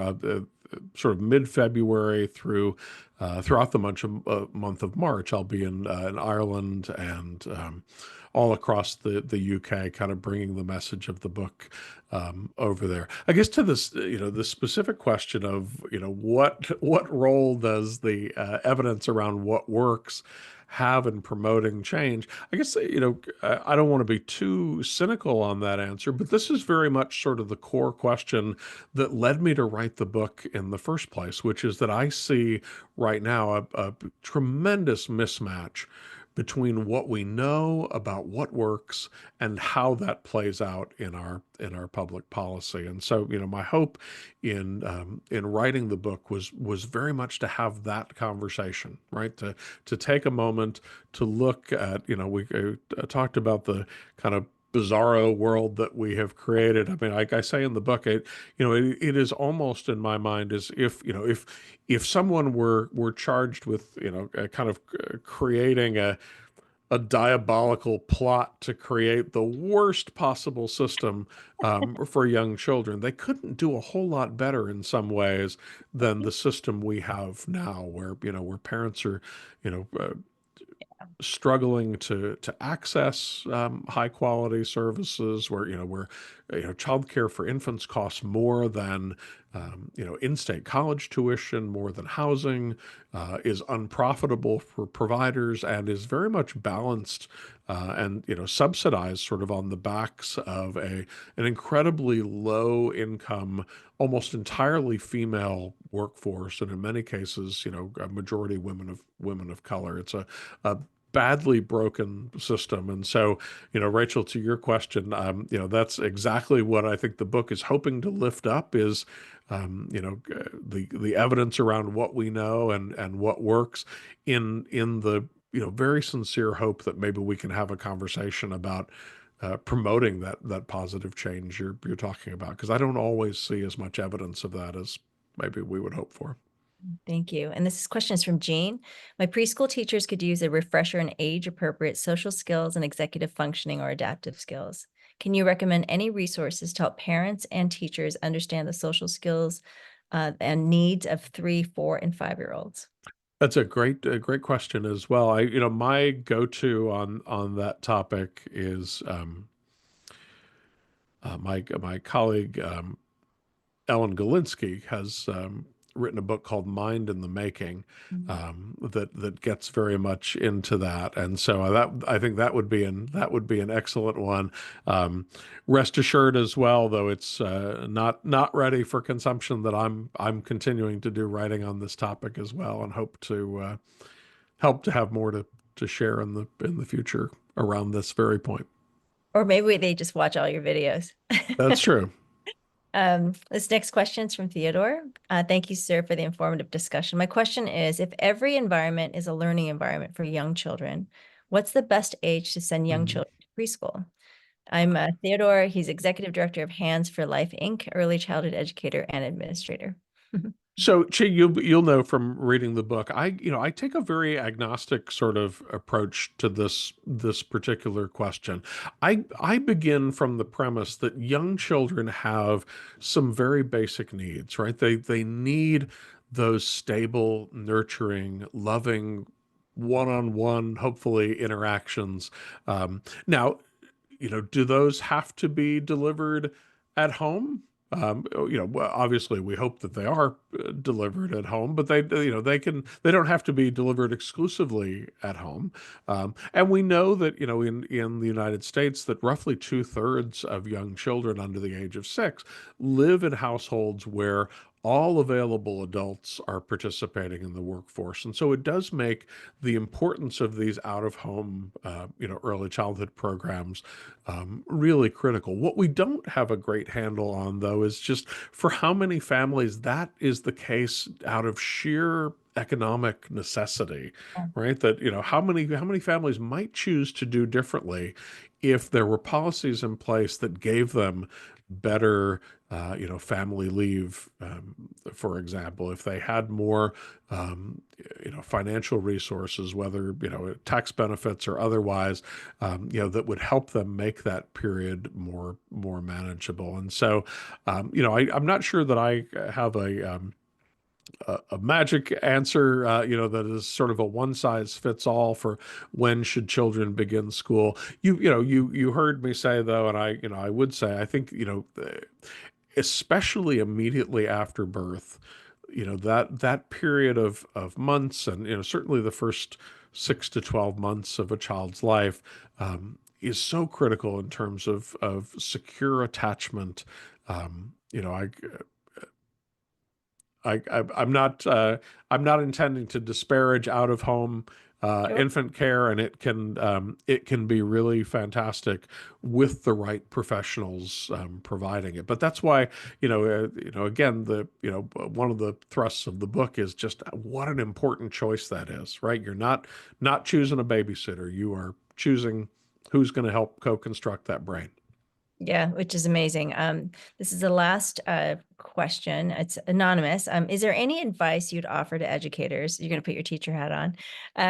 sort of mid-February through throughout the month of March. I'll be in Ireland and all across the UK, kind of bringing the message of the book over there. I guess to this, the specific question of, what role does the evidence around what works have in promoting change? I guess, I don't want to be too cynical on that answer, but this is very much sort of the core question that led me to write the book in the first place, which is that I see right now a tremendous mismatch between what we know about what works and how that plays out in our public policy. And so, my hope in writing the book was very much to have that conversation, right? To take a moment to look at, we talked about the kind of bizarro world that we have created. I mean, like I say in the book, it is almost in my mind as if someone were charged with, kind of creating a diabolical plot to create the worst possible system for young children, they couldn't do a whole lot better in some ways than the system we have now, where parents are, struggling to access high quality services, where childcare for infants costs more than in-state college tuition, more than housing, is unprofitable for providers, and is very much balanced and subsidized sort of on the backs of an incredibly low income, almost entirely female workforce, and in many cases, a majority women of color. It's a badly broken system. And so, Rachel, to your question, that's exactly what I think the book is hoping to lift up is, the evidence around what we know and what works in the, very sincere hope that maybe we can have a conversation about promoting that positive change you're talking about, because I don't always see as much evidence of that as maybe we would hope for. Thank you. And this question is from Jean. My preschool teachers could use a refresher in age-appropriate social skills and executive functioning or adaptive skills. Can you recommend any resources to help parents and teachers understand the social skills and needs of 3, 4, and 5-year-olds? That's a great question as well. My go-to on that topic is my colleague Ellen Galinsky has written a book called Mind in the Making that gets very much into that, and so I think that would be an excellent one. Rest assured as well, though it's not ready for consumption, that I'm continuing to do writing on this topic as well, and hope to have more to share in the future around this very point. Or maybe they just watch all your videos. That's true. This next question is from Theodore. Thank you, sir, for the informative discussion. My question is, if every environment is a learning environment for young children, what's the best age to send young children to preschool? I'm Theodore. He's executive director of Hands for Life, Inc., early childhood educator and administrator. So, Chi, you'll know from reading the book, I take a very agnostic sort of approach to this particular question. I begin from the premise that young children have some very basic needs, right? They need those stable, nurturing, loving, one-on-one, hopefully, interactions. Now, do those have to be delivered at home? Obviously we hope that they are delivered at home, but they don't have to be delivered exclusively at home. And we know that, in the United States, that roughly 2/3 of young children under the age of 6 live in households where all available adults are participating in the workforce. And so it does make the importance of these out-of-home, early childhood programs really critical. What we don't have a great handle on, though, is just for how many families that is the case out of sheer economic necessity, right? That, how many families might choose to do differently if there were policies in place that gave them better family leave, for example, if they had more, financial resources, whether, tax benefits or otherwise, that would help them make that period more manageable. And so, I'm not sure that I have a magic answer, that is sort of a one size fits all for when should children begin school. You heard me say though, and I would say, I think, especially immediately after birth, that period of months, and certainly the first 6 to 12 months of a child's life, is so critical in terms of secure attachment. I'm not intending to disparage out of home Sure. infant care, and it can be really fantastic with the right professionals providing it. But that's why again, one of the thrusts of the book is just what an important choice that is, right? You're not choosing a babysitter, you are choosing who's going to help co-construct that brain. Yeah, which is amazing. This is the last question. It's anonymous. Is there any advice you'd offer to educators, you're going to put your teacher hat on,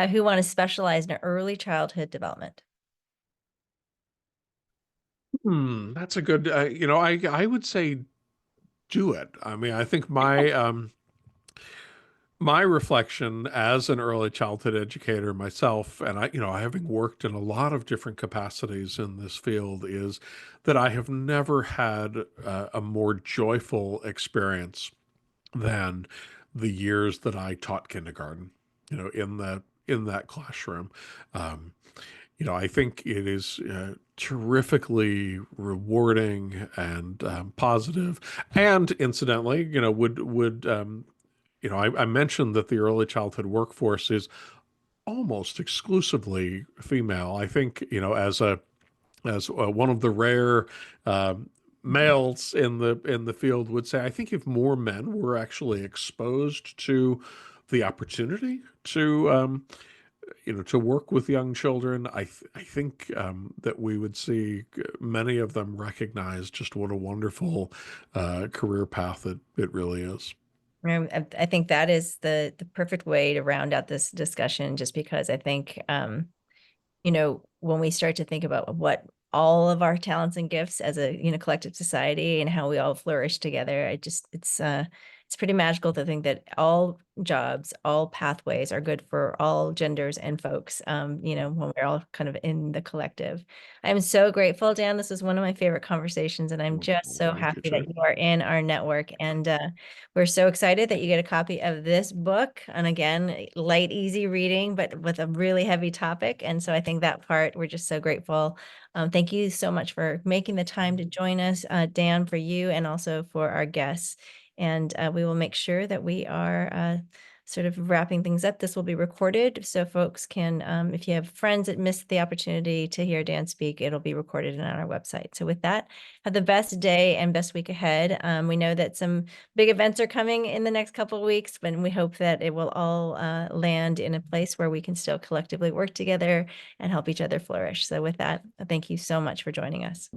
who want to specialize in early childhood development? That's a good, I would say do it. I mean, I think my reflection as an early childhood educator myself, and having worked in a lot of different capacities in this field, is that I have never had a more joyful experience than the years that I taught kindergarten, in that classroom. I think it is terrifically rewarding and positive, and incidentally, would I mentioned that the early childhood workforce is almost exclusively female. I think, as one of the rare males in the field would say, I think if more men were actually exposed to the opportunity to work with young children, I think that we would see many of them recognize just what a wonderful career path it really is. I think that is the perfect way to round out this discussion, just because I think, when we start to think about what all of our talents and gifts as a, collective society and how we all flourish together, it's pretty magical to think that all jobs, all pathways are good for all genders and folks, when we're all kind of in the collective. I'm so grateful, Dan. This was one of my favorite conversations, and I'm just so Thank you, happy that Jay. you are in our network. And we're so excited that you get a copy of this book. And again, light, easy reading, but with a really heavy topic. And so I think that part, we're just so grateful. Thank you so much for making the time to join us, Dan, for you and also for our guests. And we will make sure that we are sort of wrapping things up. This will be recorded, so folks can, if you have friends that missed the opportunity to hear Dan speak, it'll be recorded and on our website. So with that, have the best day and best week ahead. We know that some big events are coming in the next couple of weeks, but we hope that it will all land in a place where we can still collectively work together and help each other flourish. So with that, thank you so much for joining us.